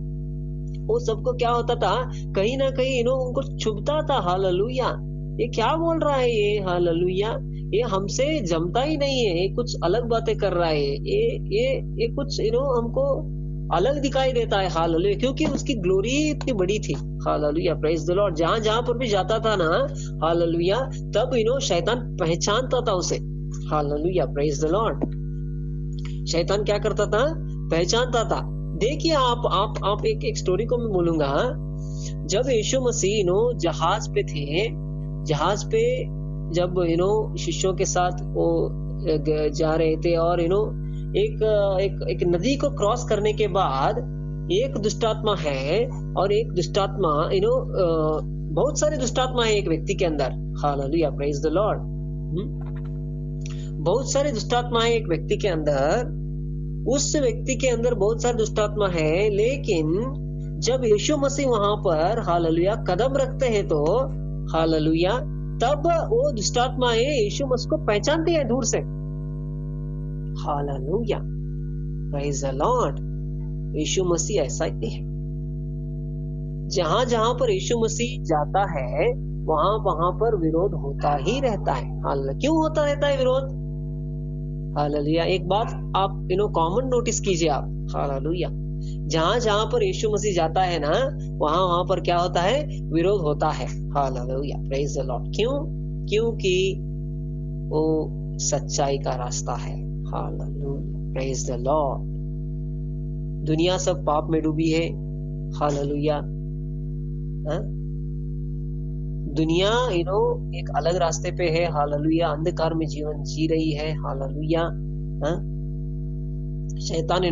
वो सबको क्या होता था? कहीं ना कहीं उनको चुभता था। हालेलुया, ये क्या बोल रहा है ये? हालेलुया, ये हमसे जमता ही नहीं है, ये कुछ अलग बातें कर रहा है, ये कुछ हमको अलग दिखाई देता है। हालेलुया, क्योंकि उसकी ग्लोरी इतनी बड़ी थी। Hallelujah, praise the Lord. जहां पर भी जाता था ना, हालेलुया, तब शैतान पहचानता था उसे। Hallelujah, praise the Lord. शैतान क्या करता था? पहचानता था। देखिए आप एक स्टोरी को मैं बोलूंगा। जब यीशु मसीह जहाज पे थे, जहाज पे जब शिष्यों के साथ वो जा रहे थे, और एक नदी को क्रॉस करने के बाद एक दुष्टात्मा है, और एक दुष्टात्मा बहुत सारे दुष्टात्मा है एक व्यक्ति के अंदर। Hallelujah, praise the Lord. बहुत सारे दुष्टात्मा है एक व्यक्ति के अंदर। उस व्यक्ति के अंदर बहुत सारे दुष्टात्मा है, लेकिन जब यीशु मसीह वहां पर, हालेलुया, कदम रखते हैं तो, हालेलुया, तब वो दुष्टात्मा है यीशु मसीह को पहचानती है दूर से। Hallelujah, praise the Lord. यीशु मसीह ऐसा ही है। जहां जहां पर यीशु मसीह जाता है, वहां पर विरोध होता ही रहता है। हालेलुया, क्यों होता रहता है विरोध? हालेलुया, एक बात आप कॉमन नोटिस कीजिए आप। हालेलुया, जहां जहां पर यीशु मसीह जाता है ना, वहां पर क्या होता है? विरोध होता है। Hallelujah, praise the Lord. क्यों? क्योंकि वो सच्चाई का रास्ता है। Hallelujah, praise the Lord. दुनिया सब पाप में डूबी है। हालेलुया, दुनिया एक अलग रास्ते पे है। हालेलुया, अंधकार में जीवन जी रही है। हालेलुया, शैतान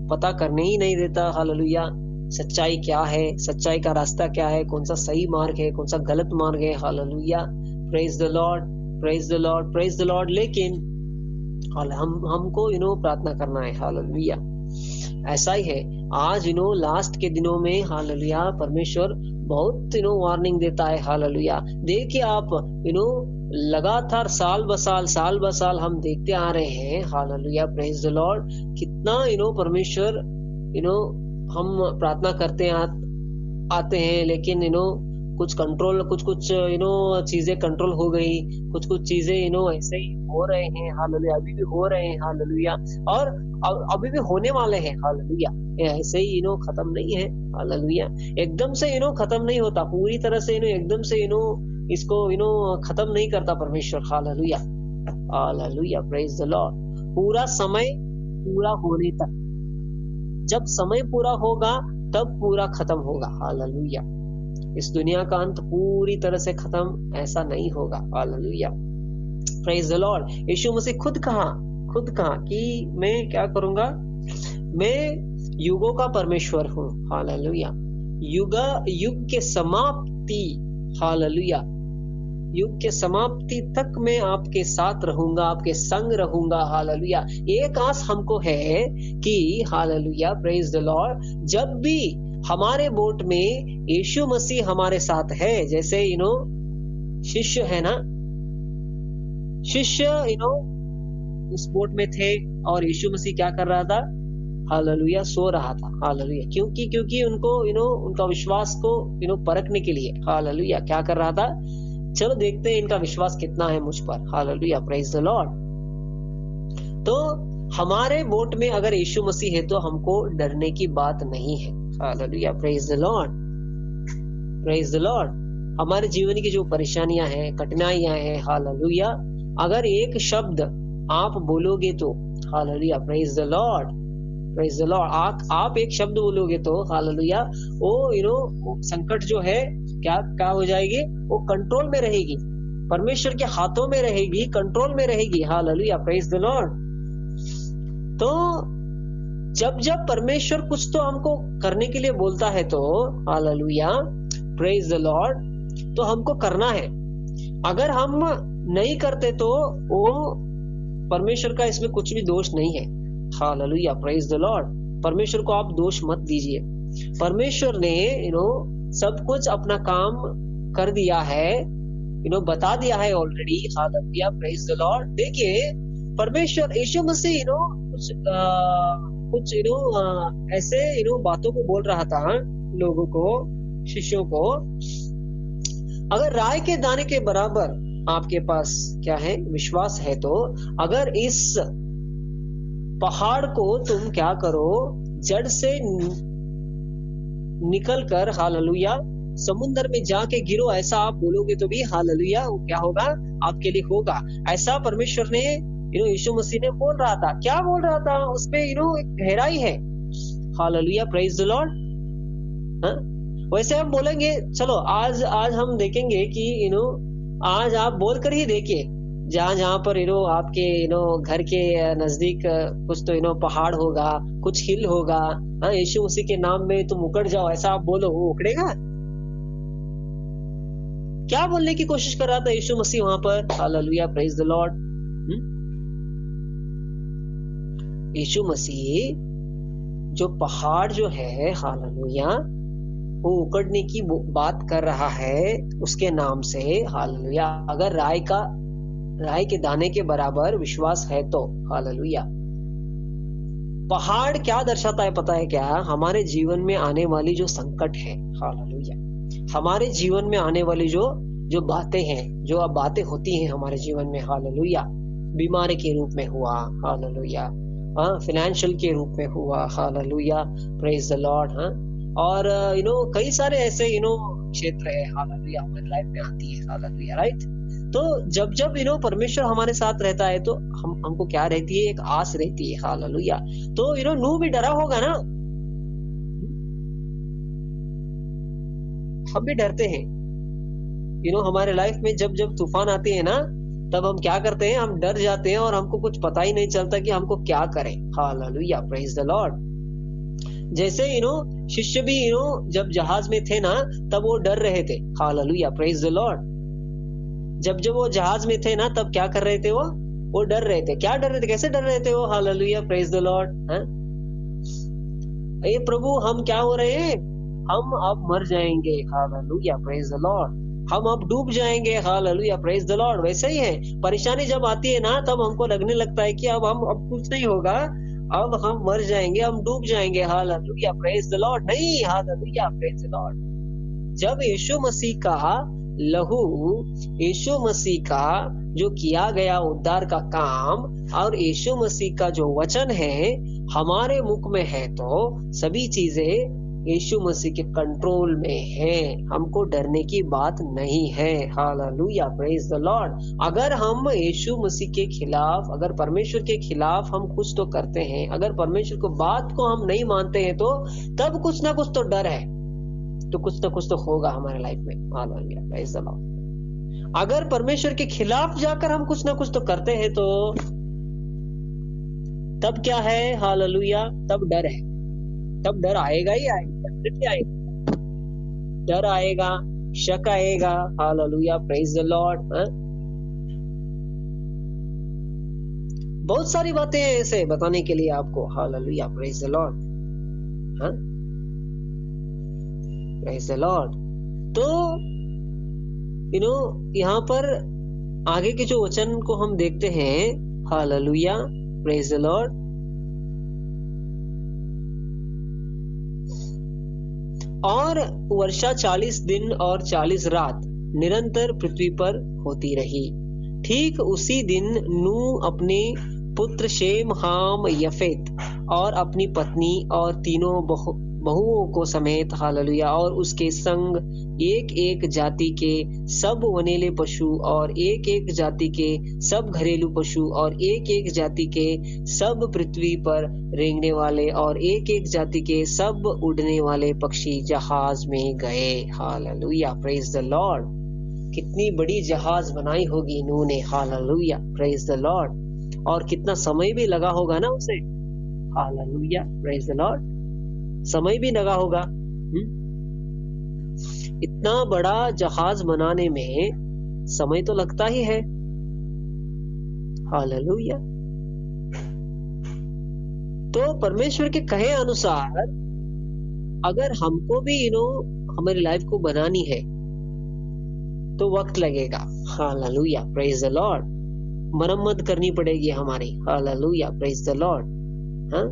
पता करने ही नहीं देता। हालेलुया, सच्चाई क्या है, सच्चाई का रास्ता क्या है, कौन सा सही मार्ग है, कौन सा गलत मार्ग है। Hallelujah, praise the Lord, praise the Lord, praise the Lord. लेकिन हमको प्रार्थना करना है। हालेलुया, ऐसा ही है। आज लास्ट के दिनों में, हालेलुया, परमेश्वर बहुत वार्निंग देता है। हालेलुया, देखिए आप लगातार साल ब साल हम देखते आ रहे हैं। Hallelujah, praise the Lord. कितना परमेश्वर हम प्रार्थना करते आते हैं, लेकिन कुछ चीजें कंट्रोल हो गई, कुछ चीजें ऐसे ही हो रहे हैं। हालेलुया, अभी भी हो रहे हैं। हालेलुया, और अभी भी होने वाले हैं। हालेलुया, ऐसे ही खत्म नहीं है। हालेलुया, एकदम से खत्म नहीं होता पूरी तरह से। एकदम से इसको खत्म नहीं करता परमेश्वर। Hallelujah, hallelujah, praise the Lord. पूरा समय पूरा होने तक, जब समय पूरा होगा तब पूरा खत्म होगा। हालेलुया, इस दुनिया का अंत पूरी तरह से खत्म ऐसा नहीं होगा। Hallelujah, praise the Lord. यीशु मसीह खुद कहा कि मैं क्या करूंगा? मैं युगों का परमेश्वर हूँ। हालेलुया, युग के समाप्ति, हालेलुया, युग के समाप्ति तक मैं आपके साथ रहूंगा, आपके संग रहूंगा। हालेलुया, एक आस हमको है कि, हालेलुया, प्रेज द लॉर्ड, जब भी हमारे बोट में यीशु मसीह हमारे साथ है, जैसे शिष्य है ना, शिष्य उस बोट में थे, और यीशु मसीह क्या कर रहा था? हालेलुया सो रहा था। हालेलुया क्योंकि उनको उनका विश्वास को परखने के लिए हालेलुया क्या कर रहा था, चलो देखते हैं इनका विश्वास कितना है मुझ पर। Hallelujah praise the Lord. तो हमारे बोट में अगर यीशु मसीह है तो हमको डरने की बात नहीं है। Hallelujah praise the Lord, praise the Lord. हमारे जीवन की जो परेशानियां हैं, कठिनाइयां हैं, हालेलुया, अगर एक शब्द आप बोलोगे तो hallelujah praise the Lord, praise the Lord, आप एक शब्द बोलोगे तो हालेलुया वो संकट जो है क्या हो जाएगी, वो कंट्रोल में रहेगी, परमेश्वर के हाथों में रहेगी, कंट्रोल में रहेगी। Hallelujah praise the Lord. तो जब परमेश्वर कुछ तो हमको करने के लिए बोलता है तो हालेलुया प्रेज द लॉर्ड, तो हमको करना है। अगर हम नहीं करते तो वो परमेश्वर का इसमें कुछ भी दोष नहीं है। Hallelujah praise the Lord. परमेश्वर को आप दोष मत दीजिए। परमेश्वर ने सब कुछ अपना काम कर दिया है, बता दिया है already. Hallelujah praise the Lord. देखिए परमेश्वर यीशु मसीह कुछ ऐसे बातों को बोल रहा था लोगों को, शिष्यों को, अगर राय के दाने के बराबर आपके पास क्या है, विश्वास है, तो अगर इस पहाड़ को तुम क्या करो, जड़ से निकल कर हालेलुया समुद्र में जाके गिरो, ऐसा आप बोलोगे तो भी हालेलुया क्या होगा, आपके लिए होगा। ऐसा परमेश्वर ने यीशु मसीह ने बोल रहा था। क्या बोल रहा था उसमें एक गहराई है। Hallelujah praise the Lord. वैसे हम बोलेंगे, चलो आज हम देखेंगे कि आज आप बोल कर ही देखिए, जहां पर आपके घर के नजदीक कुछ तो पहाड़ होगा, कुछ हिल होगा, यीशु मसीह के नाम में तुम उकड़ जाओ, ऐसा आप बोलो, वो उकड़ेगा? क्या बोलने की कोशिश कर रहा था यीशु मसीह वहां पर? Hallelujah praise the Lord. यीशु मसीह जो पहाड़ जो है हालेलुया वो उकड़ने की बात कर रहा है उसके नाम से। हालेलुया अगर राय के दाने के बराबर विश्वास है तो हालेलुया। पहाड़ क्या दर्शाता है पता है क्या? हमारे जीवन में आने वाली जो संकट है हालेलुया, हमारे जीवन में आने वाली जो बातें हैं, जो अब बातें होती हैं हमारे जीवन में हालेलुया, बीमारी के रूप में हुआ हालेलुया, फाइनेंशियल के रूप में हुआ हालेलुया प्रेज द लॉर्ड, और कई सारे ऐसे क्षेत्र है हालेलुया हमारी लाइफ में आती है हालेलुया, राइट। तो जब परमेश्वर हमारे साथ रहता है तो हमको क्या रहती है, एक आस रहती है हालेलुया। तो नूह भी डरा होगा ना, हम भी डरते हैं। हमारे लाइफ में जब तूफान आते हैं ना, तब हम क्या करते हैं, हम डर जाते हैं और हमको कुछ पता ही नहीं चलता कि हमको क्या करें। Hallelujah praise the Lord. जैसे शिष्य भी जब जहाज में थे ना, तब वो डर रहे थे हालेलुया प्रेज द लॉर्ड। जब वो जहाज में थे ना, तब क्या कर रहे थे, वो डर रहे थे। क्या डर रहे थे, कैसे डर रहे थे वो? Hallelujah praise the Lord. ये प्रभु हम क्या हो रहे हैं, हम अब मर जाएंगे हालेलुया प्रेज द लॉर्ड, हम अब डूब जाएंगे हालेलुया प्रेज द लॉर्ड। वैसे ही है, परेशानी जब आती है ना, तब हमको लगने लगता है कि अब कुछ नहीं होगा, अब हम मर जाएंगे, हम डूब जाएंगे हालेलुया प्रेज द लॉर्ड। नहीं, हालेलुया प्रेज द लॉर्ड। जब यीशु मसीह का लहू, यीशु मसीह का जो किया गया उद्धार का काम और यीशु मसीह का जो वचन है हमारे मुख में है, तो सभी चीजें यीशु मसीह के कंट्रोल में है, हमको डरने की बात नहीं है हालेलुया प्रेज द लॉर्ड। अगर हम यीशु मसीह के खिलाफ, अगर परमेश्वर के खिलाफ हम कुछ तो करते हैं, अगर परमेश्वर को बात को हम नहीं मानते हैं, तो तब कुछ ना कुछ तो डर है, तो कुछ ना कुछ तो होगा हमारे लाइफ में हालेलुया प्रेज द लॉर्ड। अगर परमेश्वर के खिलाफ जाकर हम कुछ ना कुछ तो करते हैं, तो तब क्या है हालेलुया, तब डर है, तब डर आएगा ही आएगा, डर आएगा, शक आएगा हालेलुया प्रेज द लॉर्ड। बहुत सारी बातें हैं ऐसे बताने के लिए आपको hallelujah praise the Lord, praise the Lord. तो यहाँ पर आगे के जो वचन को हम देखते हैं हालेलुया प्रेज द लॉर्ड। और वर्षा 40 दिन और 40 रात निरंतर पृथ्वी पर होती रही। ठीक उसी दिन नूह अपने पुत्र शेम, हाम, यफेत और अपनी पत्नी और तीनों बहुओं को समेत हालेलुया और उसके संग एक एक जाति के सब वनेले पशु और एक एक जाति के सब घरेलू पशु और एक एक जाति के सब पृथ्वी पर रेंगने वाले और एक एक जाति के सब उड़ने वाले पक्षी जहाज में गए। Hallelujah, praise the Lord. कितनी बड़ी जहाज बनाई होगी नूह ने। Hallelujah, praise the Lord. और कितना समय भी लगा होगा ना उसे। Hallelujah, praise the Lord. समय भी लगा होगा। इतना बड़ा जहाज बनाने में समय तो लगता ही है। हालेलुया। तो परमेश्वर के कहे अनुसार अगर हमको भी हमारी लाइफ को बनानी है तो वक्त लगेगा। Hallelujah, praise the Lord. मरम्मत करनी पड़ेगी हमारी। Hallelujah, praise the Lord. हाँ,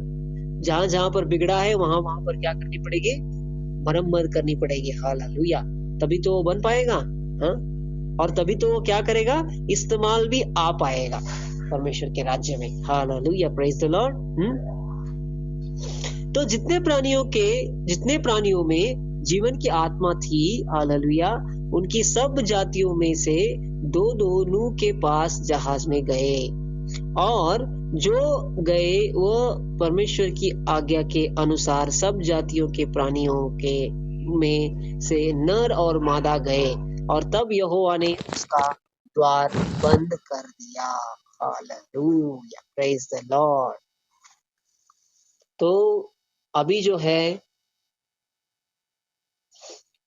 जहां जहां पर बिगड़ा है वहां वहां पर क्या करनी पड़ेगी? मरम्मत करनी पड़ेगी। हालेलुया, तभी तो वो बन पाएगा। हाँ, और तभी तो वो क्या करेगा? इस्तेमाल भी आ पाएगा परमेश्वर के राज्य में। Hallelujah, praise the Lord. तो जितने प्राणियों में जीवन की आत्मा थी, हालेलुया, उनकी सब जातियों में से दो नूह के पास जहाज में गए और जो गए वो परमेश्वर की आज्ञा के अनुसार सब जातियों के प्राणियों के में से नर और मादा गए और तब यहोवा ने उसका द्वार बंद कर दिया। Hallelujah, praise the Lord. तो अभी जो है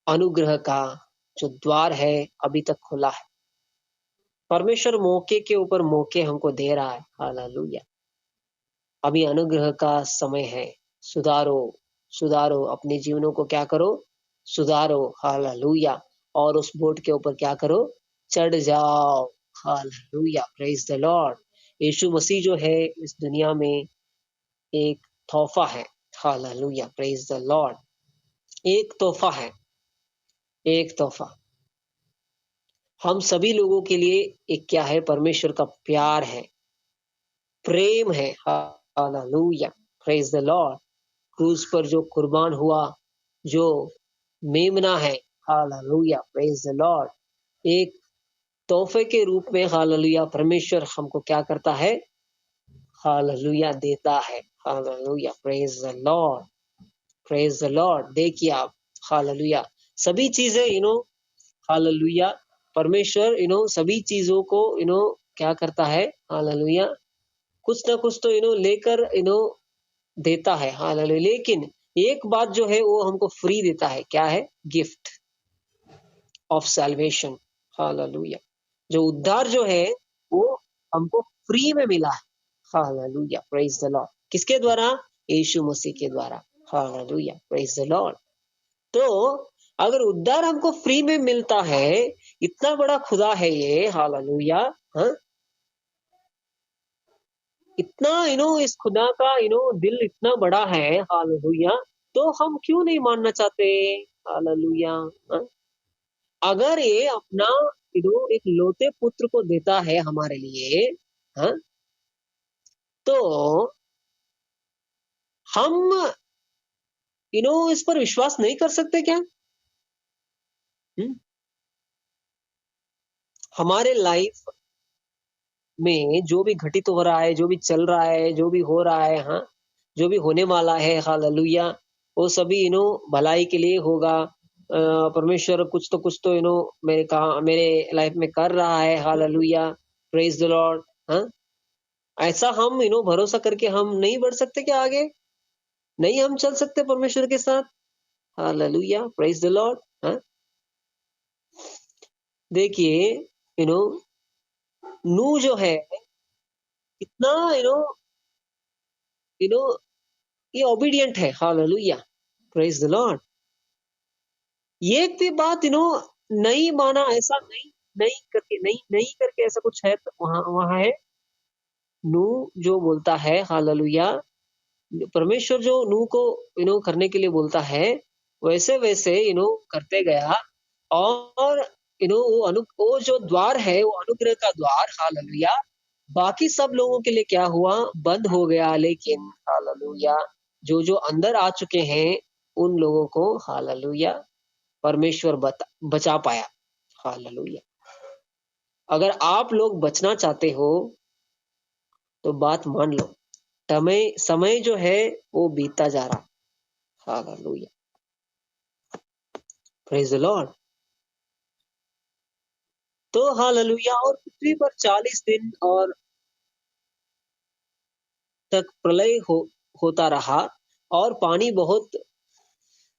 अनुग्रह का जो द्वार है अभी तक खुला है। परमेश्वर मौके के ऊपर मौके हमको दे रहा है। हालेलुया, अभी अनुग्रह का समय है। सुधारो अपने जीवनों को। क्या करो? सुधारो। हालेलुया, और उस बोट के ऊपर क्या करो? चढ़ जाओ। Hallelujah, praise the Lord. यीशु मसीह जो है इस दुनिया में एक तोहफा है। Hallelujah, praise the Lord. एक तोहफा है, एक तोहफा हम सभी लोगों के लिए। एक क्या है? परमेश्वर का प्यार है, प्रेम है। Hallelujah, praise the Lord. क्रूस पर जो कुर्बान हुआ, जो मेमना है, हालेलुया, प्रेज द लॉर्ड, एक तोहफे के रूप में हालेलुया परमेश्वर हमको क्या करता है? हालेलुया, देता है। Hallelujah, praise the Lord, praise the Lord. देखिए आप, हालेलुया, सभी चीजें हालेलुया परमेश्वर सभी चीजों को क्या करता है? हालेलुया, कुछ ना कुछ तो लेकर देता है। हालेलुया, लेकिन एक बात जो है वो हमको फ्री देता है। क्या है? Gift of salvation. हालेलुया, जो उद्धार जो है वो हमको फ्री में मिला है। Hallelujah, praise the Lord. किसके द्वारा? यीशु मसीह के द्वारा। Hallelujah, praise the Lord. तो अगर उद्धार हमको फ्री में मिलता है, इतना बड़ा खुदा है ये। हालेलुया, हाँ, इतना इस खुदा का दिल इतना बड़ा है। हालेलुया, तो हम क्यों नहीं मानना चाहते? हालेलुया, हाँ? अगर ये अपना एक लोते पुत्र को देता है हमारे लिए, हाँ, तो हम इस पर विश्वास नहीं कर सकते क्या? हमारे लाइफ में जो भी घटित हो रहा है, जो भी चल रहा है, जो भी हो रहा है, हाँ, जो भी होने वाला है, हालेलुया, वो सभी भलाई के लिए होगा। परमेश्वर कुछ तो मेरे लाइफ में कर रहा है। Hallelujah, praise the Lord. हाँ, ऐसा हम भरोसा करके हम नहीं बढ़ सकते क्या आगे? नहीं हम चल सकते परमेश्वर के साथ? Hallelujah, praise the Lord. हाँ, देखिए नूह जो है इतना ये ओबीडियंट है। Hallelujah, praise the Lord. एक भी बात नहीं माना, ऐसा नहीं करके ऐसा कुछ है वहां है। नूह जो बोलता है, हालेलुया, परमेश्वर जो नूह को करने के लिए बोलता है, वैसे वैसे करते गया। और वो जो द्वार है वो अनुग्रह का द्वार, हालेलुया, बाकी सब लोगों के लिए क्या हुआ, बंद हो गया। लेकिन हालेलुया, जो जो अंदर आ चुके हैं उन लोगों को हालेलुया परमेश्वर बचा पाया। हालेलुया। अगर आप लोग बचना चाहते हो तो बात मान लो, समय समय जो है वो बीतता जा रहा। Hallelujah, praise the Lord. तो हालेलुया, और पृथ्वी पर 40 दिन और तक प्रलय होता रहा, और पानी बहुत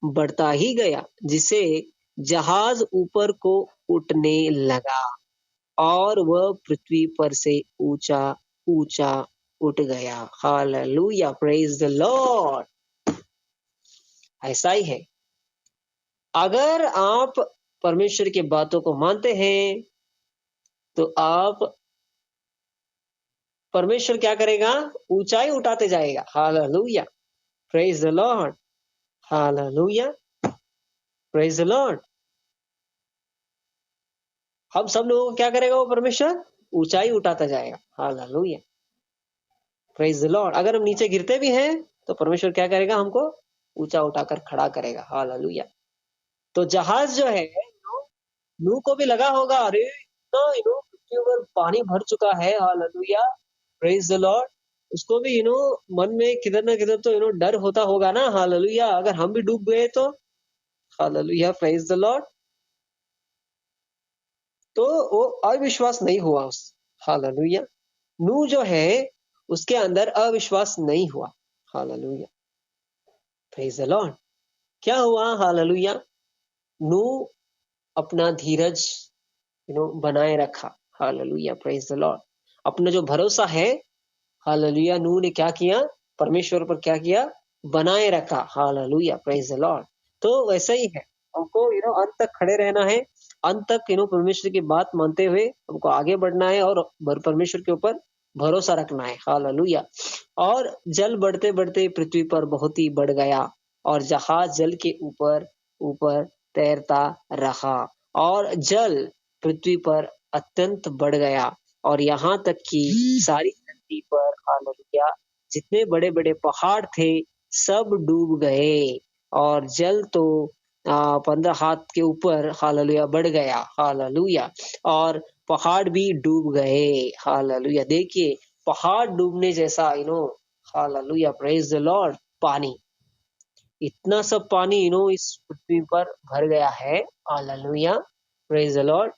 बढ़ता ही गया, जिससे जहाज ऊपर को उठने लगा, और वह पृथ्वी पर से ऊंचा ऊंचा उठ गया। Hallelujah, praise the Lord. ऐसा ही है, अगर आप परमेश्वर की बातों को मानते हैं तो आप परमेश्वर क्या करेगा, ऊंचाई उठाते जाएगा। Hallelujah, praise the Lord. Hallelujah, praise the Lord. हम सब लोगों को क्या करेगा वो परमेश्वर, ऊंचाई उठाता जाएगा। Hallelujah, praise the Lord. अगर हम नीचे गिरते भी हैं तो परमेश्वर क्या करेगा, हमको ऊंचा उठाकर खड़ा करेगा। हालेलुया। तो जहाज जो है नूह को भी लगा होगा, अरे इतना पृथ्वी पर पानी भर चुका है। Hallelujah, praise the Lord. उसको भी मन में किधर ना किधर तो डर होता होगा ना। हालेलुया, अगर हम भी डूब गए तो। Hallelujah, praise the Lord. तो वो अविश्वास नहीं हुआ उस। हालेलुया, नूह जो है उसके अंदर अविश्वास नहीं हुआ। Hallelujah, praise the Lord. क्या हुआ, हालेलुया, नूह अपना धीरज बनाए रखा। Hallelujah, praise the Lord. अपना जो भरोसा है, हालेलुया, नूह ने क्या किया, परमेश्वर पर क्या किया, बनाए रखा। Hallelujah, praise the Lord. तो वैसा ही है, हमको अंत तक खड़े रहना है, अंत तक परमेश्वर की बात मानते हुए हमको आगे बढ़ना है, और परमेश्वर के ऊपर भरोसा रखना है। हालेलुया। और जल बढ़ते बढ़ते पृथ्वी पर बहुत ही बढ़ गया, और जहाज जल के ऊपर ऊपर तैरता रहा, और जल पृथ्वी पर अत्यंत बढ़ गया, और यहाँ तक कि सारी धरती पर, हालेलुया, जितने बड़े बड़े पहाड़ थे सब डूब गए, और जल तो 15 हाथ के ऊपर, हालेलुया, बढ़ गया। हालेलुया, और पहाड़ भी डूब गए। हालेलुया, देखिए पहाड़ डूबने जैसा हालेलुया, प्रेज द लॉर्ड, पानी, इतना सब पानी इस पृथ्वी पर भर गया है। Hallelujah, praise the Lord.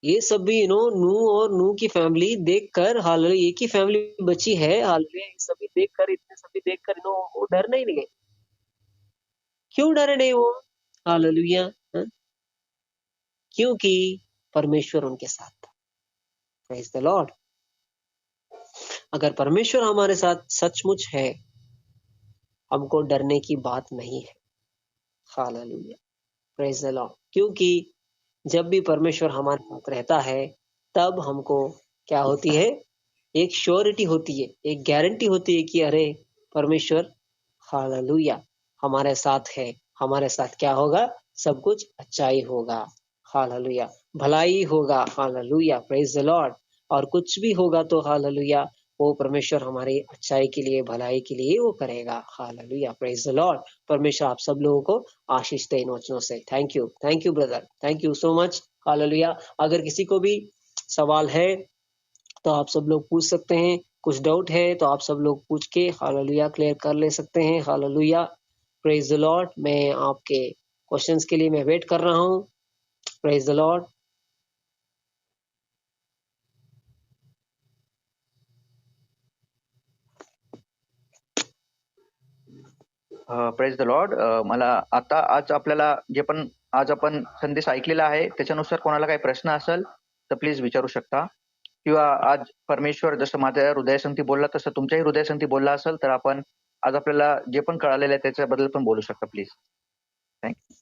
ये सब भी नूह और नूह की फैमिली देखकर, हालेलुया, एक ही फैमिली बची है। हालेलुया, ये सभी देखकर, इतने सभी देखकर वो डर नहीं गए। क्यों डरे नहीं वो? हालेलुया, हाँ? क्योंकि परमेश्वर उनके साथ था। Praise the Lord. अगर परमेश्वर हमारे साथ सचमुच है, हमको डरने की बात नहीं है। Hallelujah, praise the Lord. क्योंकि जब भी परमेश्वर हमारे साथ रहता है तब हमको क्या होती है, एक श्योरिटी होती है, एक गारंटी होती है कि अरे परमेश्वर, हालेलुया, हमारे साथ है, हमारे साथ क्या होगा, सब कुछ अच्छा ही होगा। हालेलुया, भलाई होगा। Hallelujah, praise the Lord. और कुछ भी होगा तो हालेलुया, वो परमेश्वर हमारी अच्छाई के लिए, भलाई के लिए वो करेगा। Hallelujah, praise the Lord. परमेश्वर आप सब लोगों को आशीष दे इन वचनों से। Thank you brother, thank you so much. Hallelujah. अगर किसी को भी सवाल है तो आप सब लोग पूछ सकते हैं, कुछ डाउट है तो आप सब लोग पूछ के हालेलुया क्लियर कर ले सकते हैं। Hallelujah, praise the Lord. मैं आपके क्वेश्चंस के लिए मैं वेट कर रहा हूँ। Praise the Lord. Praise the Lord. मला आता आज आपल्याला जे पण आज आपण संदेश ऐकलेला आहे त्याच्यानुसार कोणाला काही प्रश्न असेल तर प्लीज विचारू शकता, किंवा आज परमेश्वर जसं माझ्या हृदयासंती बोलला तसं तुमच्याही हृदयासंती बोलला असेल तर आपण आज आपल्याला जे पण कळालेलं आहे त्याच्याबद्दल पण बोलू शकता please. Thank you.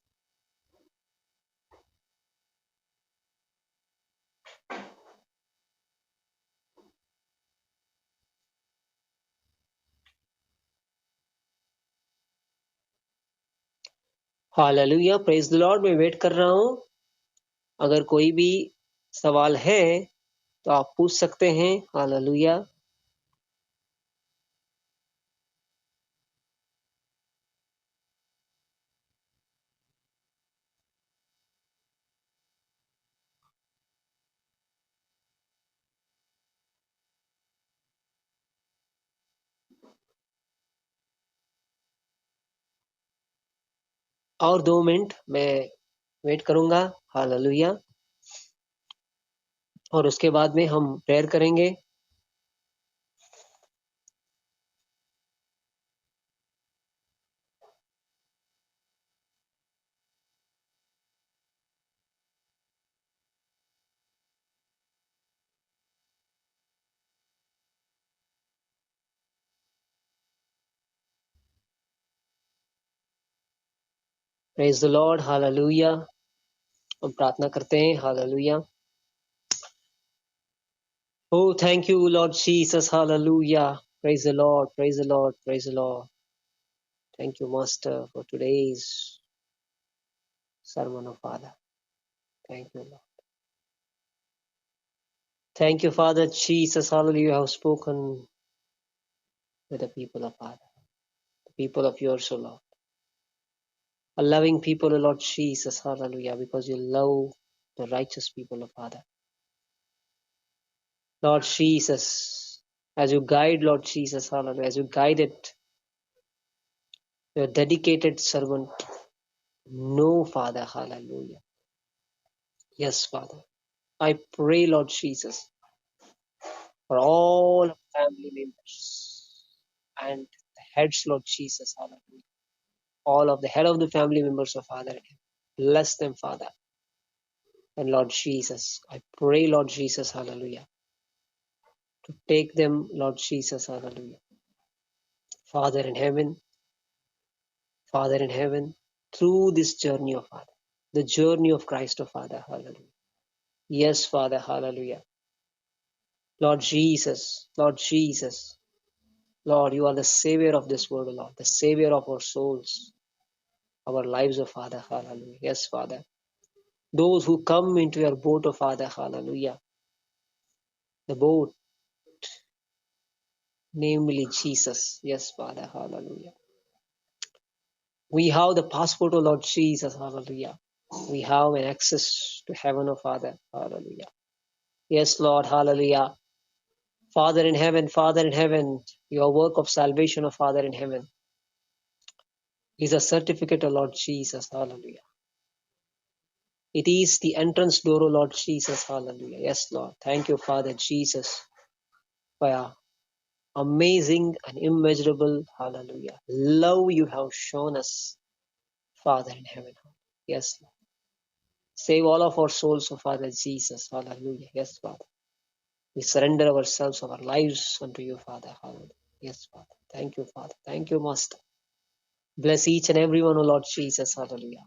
Hallelujah, praise the Lord. मैं वेट कर रहा हूँ। अगर कोई भी सवाल है तो आप पूछ सकते हैं। हालेलुया। और 2 मिनट मैं वेट करूंगा। हालेलुया। और उसके बाद में हम प्रेयर करेंगे। Praise the Lord. हालेलुया। हम प्रार्थना करते हैं। Hallelujah. Oh, thank you, Lord Jesus. Hallelujah. Praise the Lord. Praise the Lord. Praise the Lord. Thank you, Master, for today's sermon of Father. Thank you, Lord. Thank you, Father Jesus. Hallelujah. You have spoken with the people of Father, the people of yours, O Lord. A loving people, O Lord Jesus. Hallelujah. Because you love the righteous people of Father. Lord Jesus, as you guide, Lord Jesus, hallelujah, as you guided your dedicated servant, no, Father, hallelujah. Yes, Father. I pray, Lord Jesus, for all family members and the heads, Lord Jesus, hallelujah. All of the head of the family members of Father, bless them, Father. And Lord Jesus, I pray, Lord Jesus, hallelujah, to take them, Lord Jesus, hallelujah. Father in heaven, through this journey of Father, the journey of Christ, of Father, hallelujah. Yes, Father, hallelujah. Lord Jesus, Lord, you are the Savior of this world, Lord, the Savior of our souls, our lives, O Father, hallelujah. Yes, Father. Those who come into your boat, O Father, hallelujah. The boat, namely Jesus. Yes, Father, hallelujah. We have the passport, O Lord Jesus, hallelujah. We have an access to heaven, O Father, hallelujah. Yes, Lord, hallelujah. Father in heaven, your work of salvation, O Father in heaven, is a certificate, O Lord Jesus, hallelujah. It is the entrance door, O Lord Jesus, hallelujah. Yes, Lord. Thank you, Father Jesus, for your amazing and immeasurable, hallelujah, love you have shown us, Father in heaven. Yes, Lord. Save all of our souls, O Father Jesus, hallelujah. Yes, Father. We surrender ourselves, our lives unto you, Father, hallelujah. Yes, Father. Thank you, Father. Thank you, Master. Bless each and every one, O Lord Jesus, hallelujah.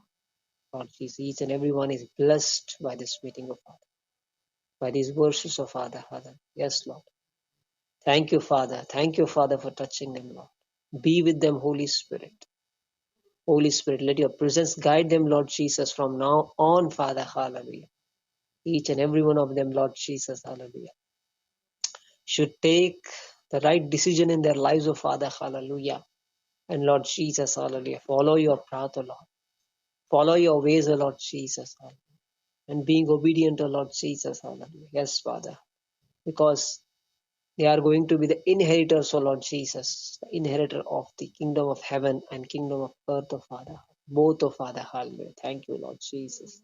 Lord Jesus, each and every one is blessed by this meeting, O Father, by these verses, O Father, hallelujah. Yes, Lord. Thank you, Father. Thank you, Father, for touching them, Lord. Be with them, Holy Spirit. Holy Spirit, let your presence guide them, Lord Jesus, from now on, Father, hallelujah. Each and every one of them, Lord Jesus, hallelujah, should take the right decision in their lives, O Father, hallelujah. And Lord Jesus, hallelujah, follow your path, O Lord. Follow your ways, O Lord Jesus, hallelujah. And being obedient, O Lord Jesus, hallelujah. Yes, Father, because they are going to be the inheritors, O Lord Jesus, the inheritor of the kingdom of heaven and kingdom of earth, O Father. Both, O Father, hallelujah. Thank you, Lord Jesus.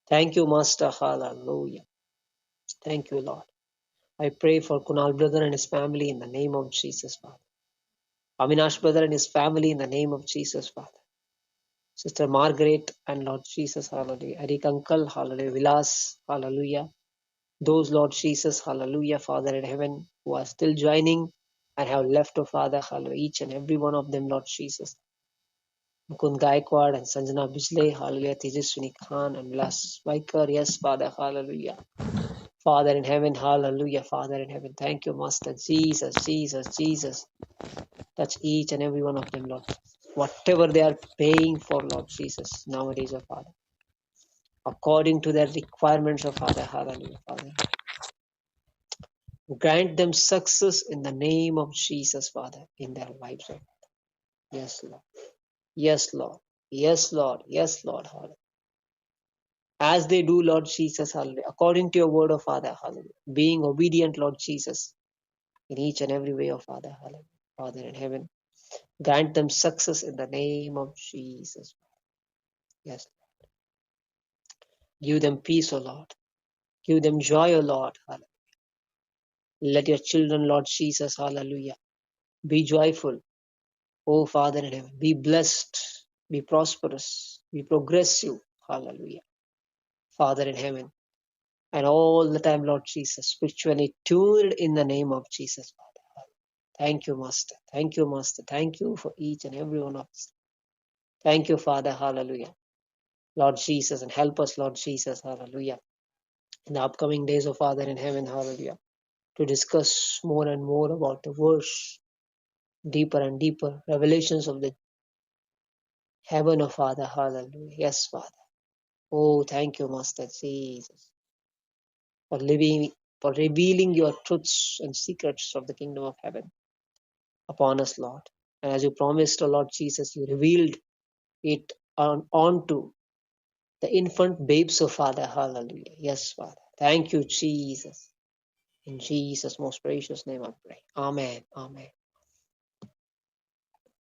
Thank you, Master, hallelujah. Thank you, Lord. I pray for Kunal brother and his family in the name of Jesus, Father. Avinash brother and his family in the name of Jesus, Father. Sister Margaret and Lord Jesus, hallelujah. Eric uncle, hallelujah. Vilas, hallelujah. Those, Lord Jesus, hallelujah, Father in heaven, who are still joining and have left, oh Father, hallelujah, each and every one of them, Lord Jesus. Mukund Gaikwad and Sanjana Bijle, hallelujah, Tejaswini Khan and Vilas Vaikar, yes, Father, hallelujah. Father in heaven, hallelujah, Father in heaven. Thank you, Master Jesus, Jesus, Jesus. Touch each and every one of them, Lord. whatever they are paying for, Lord Jesus, nowadays, oh Father, according to their requirements, oh Father, hallelujah, Father. Grant them success in the name of Jesus, Father, in their lives, oh Father. Yes, Lord. Yes, Lord. Yes, Lord. Yes, Lord. Hallelujah. As they do, Lord Jesus, hallelujah, according to your word, oh Father, hallelujah, being obedient, Lord Jesus, in each and every way, oh Father, hallelujah. Father in heaven, grant them success in the name of Jesus. Yes. Give them peace, O Lord. Give them joy, O Lord. Hallelujah. Let your children, Lord Jesus, hallelujah, be joyful. O Father in heaven, be blessed, be prosperous, be progressive. Hallelujah. Father in heaven, and all the time, Lord Jesus, spiritually tuned in the name of Jesus, Father. Thank you, Master. Thank you, Master. Thank you for each and every one of us. Thank you, Father. Hallelujah. Lord Jesus, and help us, Lord Jesus. Hallelujah. In the upcoming days, O Father in heaven, hallelujah, to discuss more and more about the verse, deeper and deeper revelations of the heaven, O Father. Hallelujah. Yes, Father. Oh, thank you, Master Jesus, for living, for revealing your truths and secrets of the kingdom of heaven upon us, Lord. And as you promised, O Lord Jesus, you revealed it onto the infant babes, O Father. Hallelujah. Yes, Father. Thank you, Jesus. In Jesus' most precious name I pray. Amen. Amen.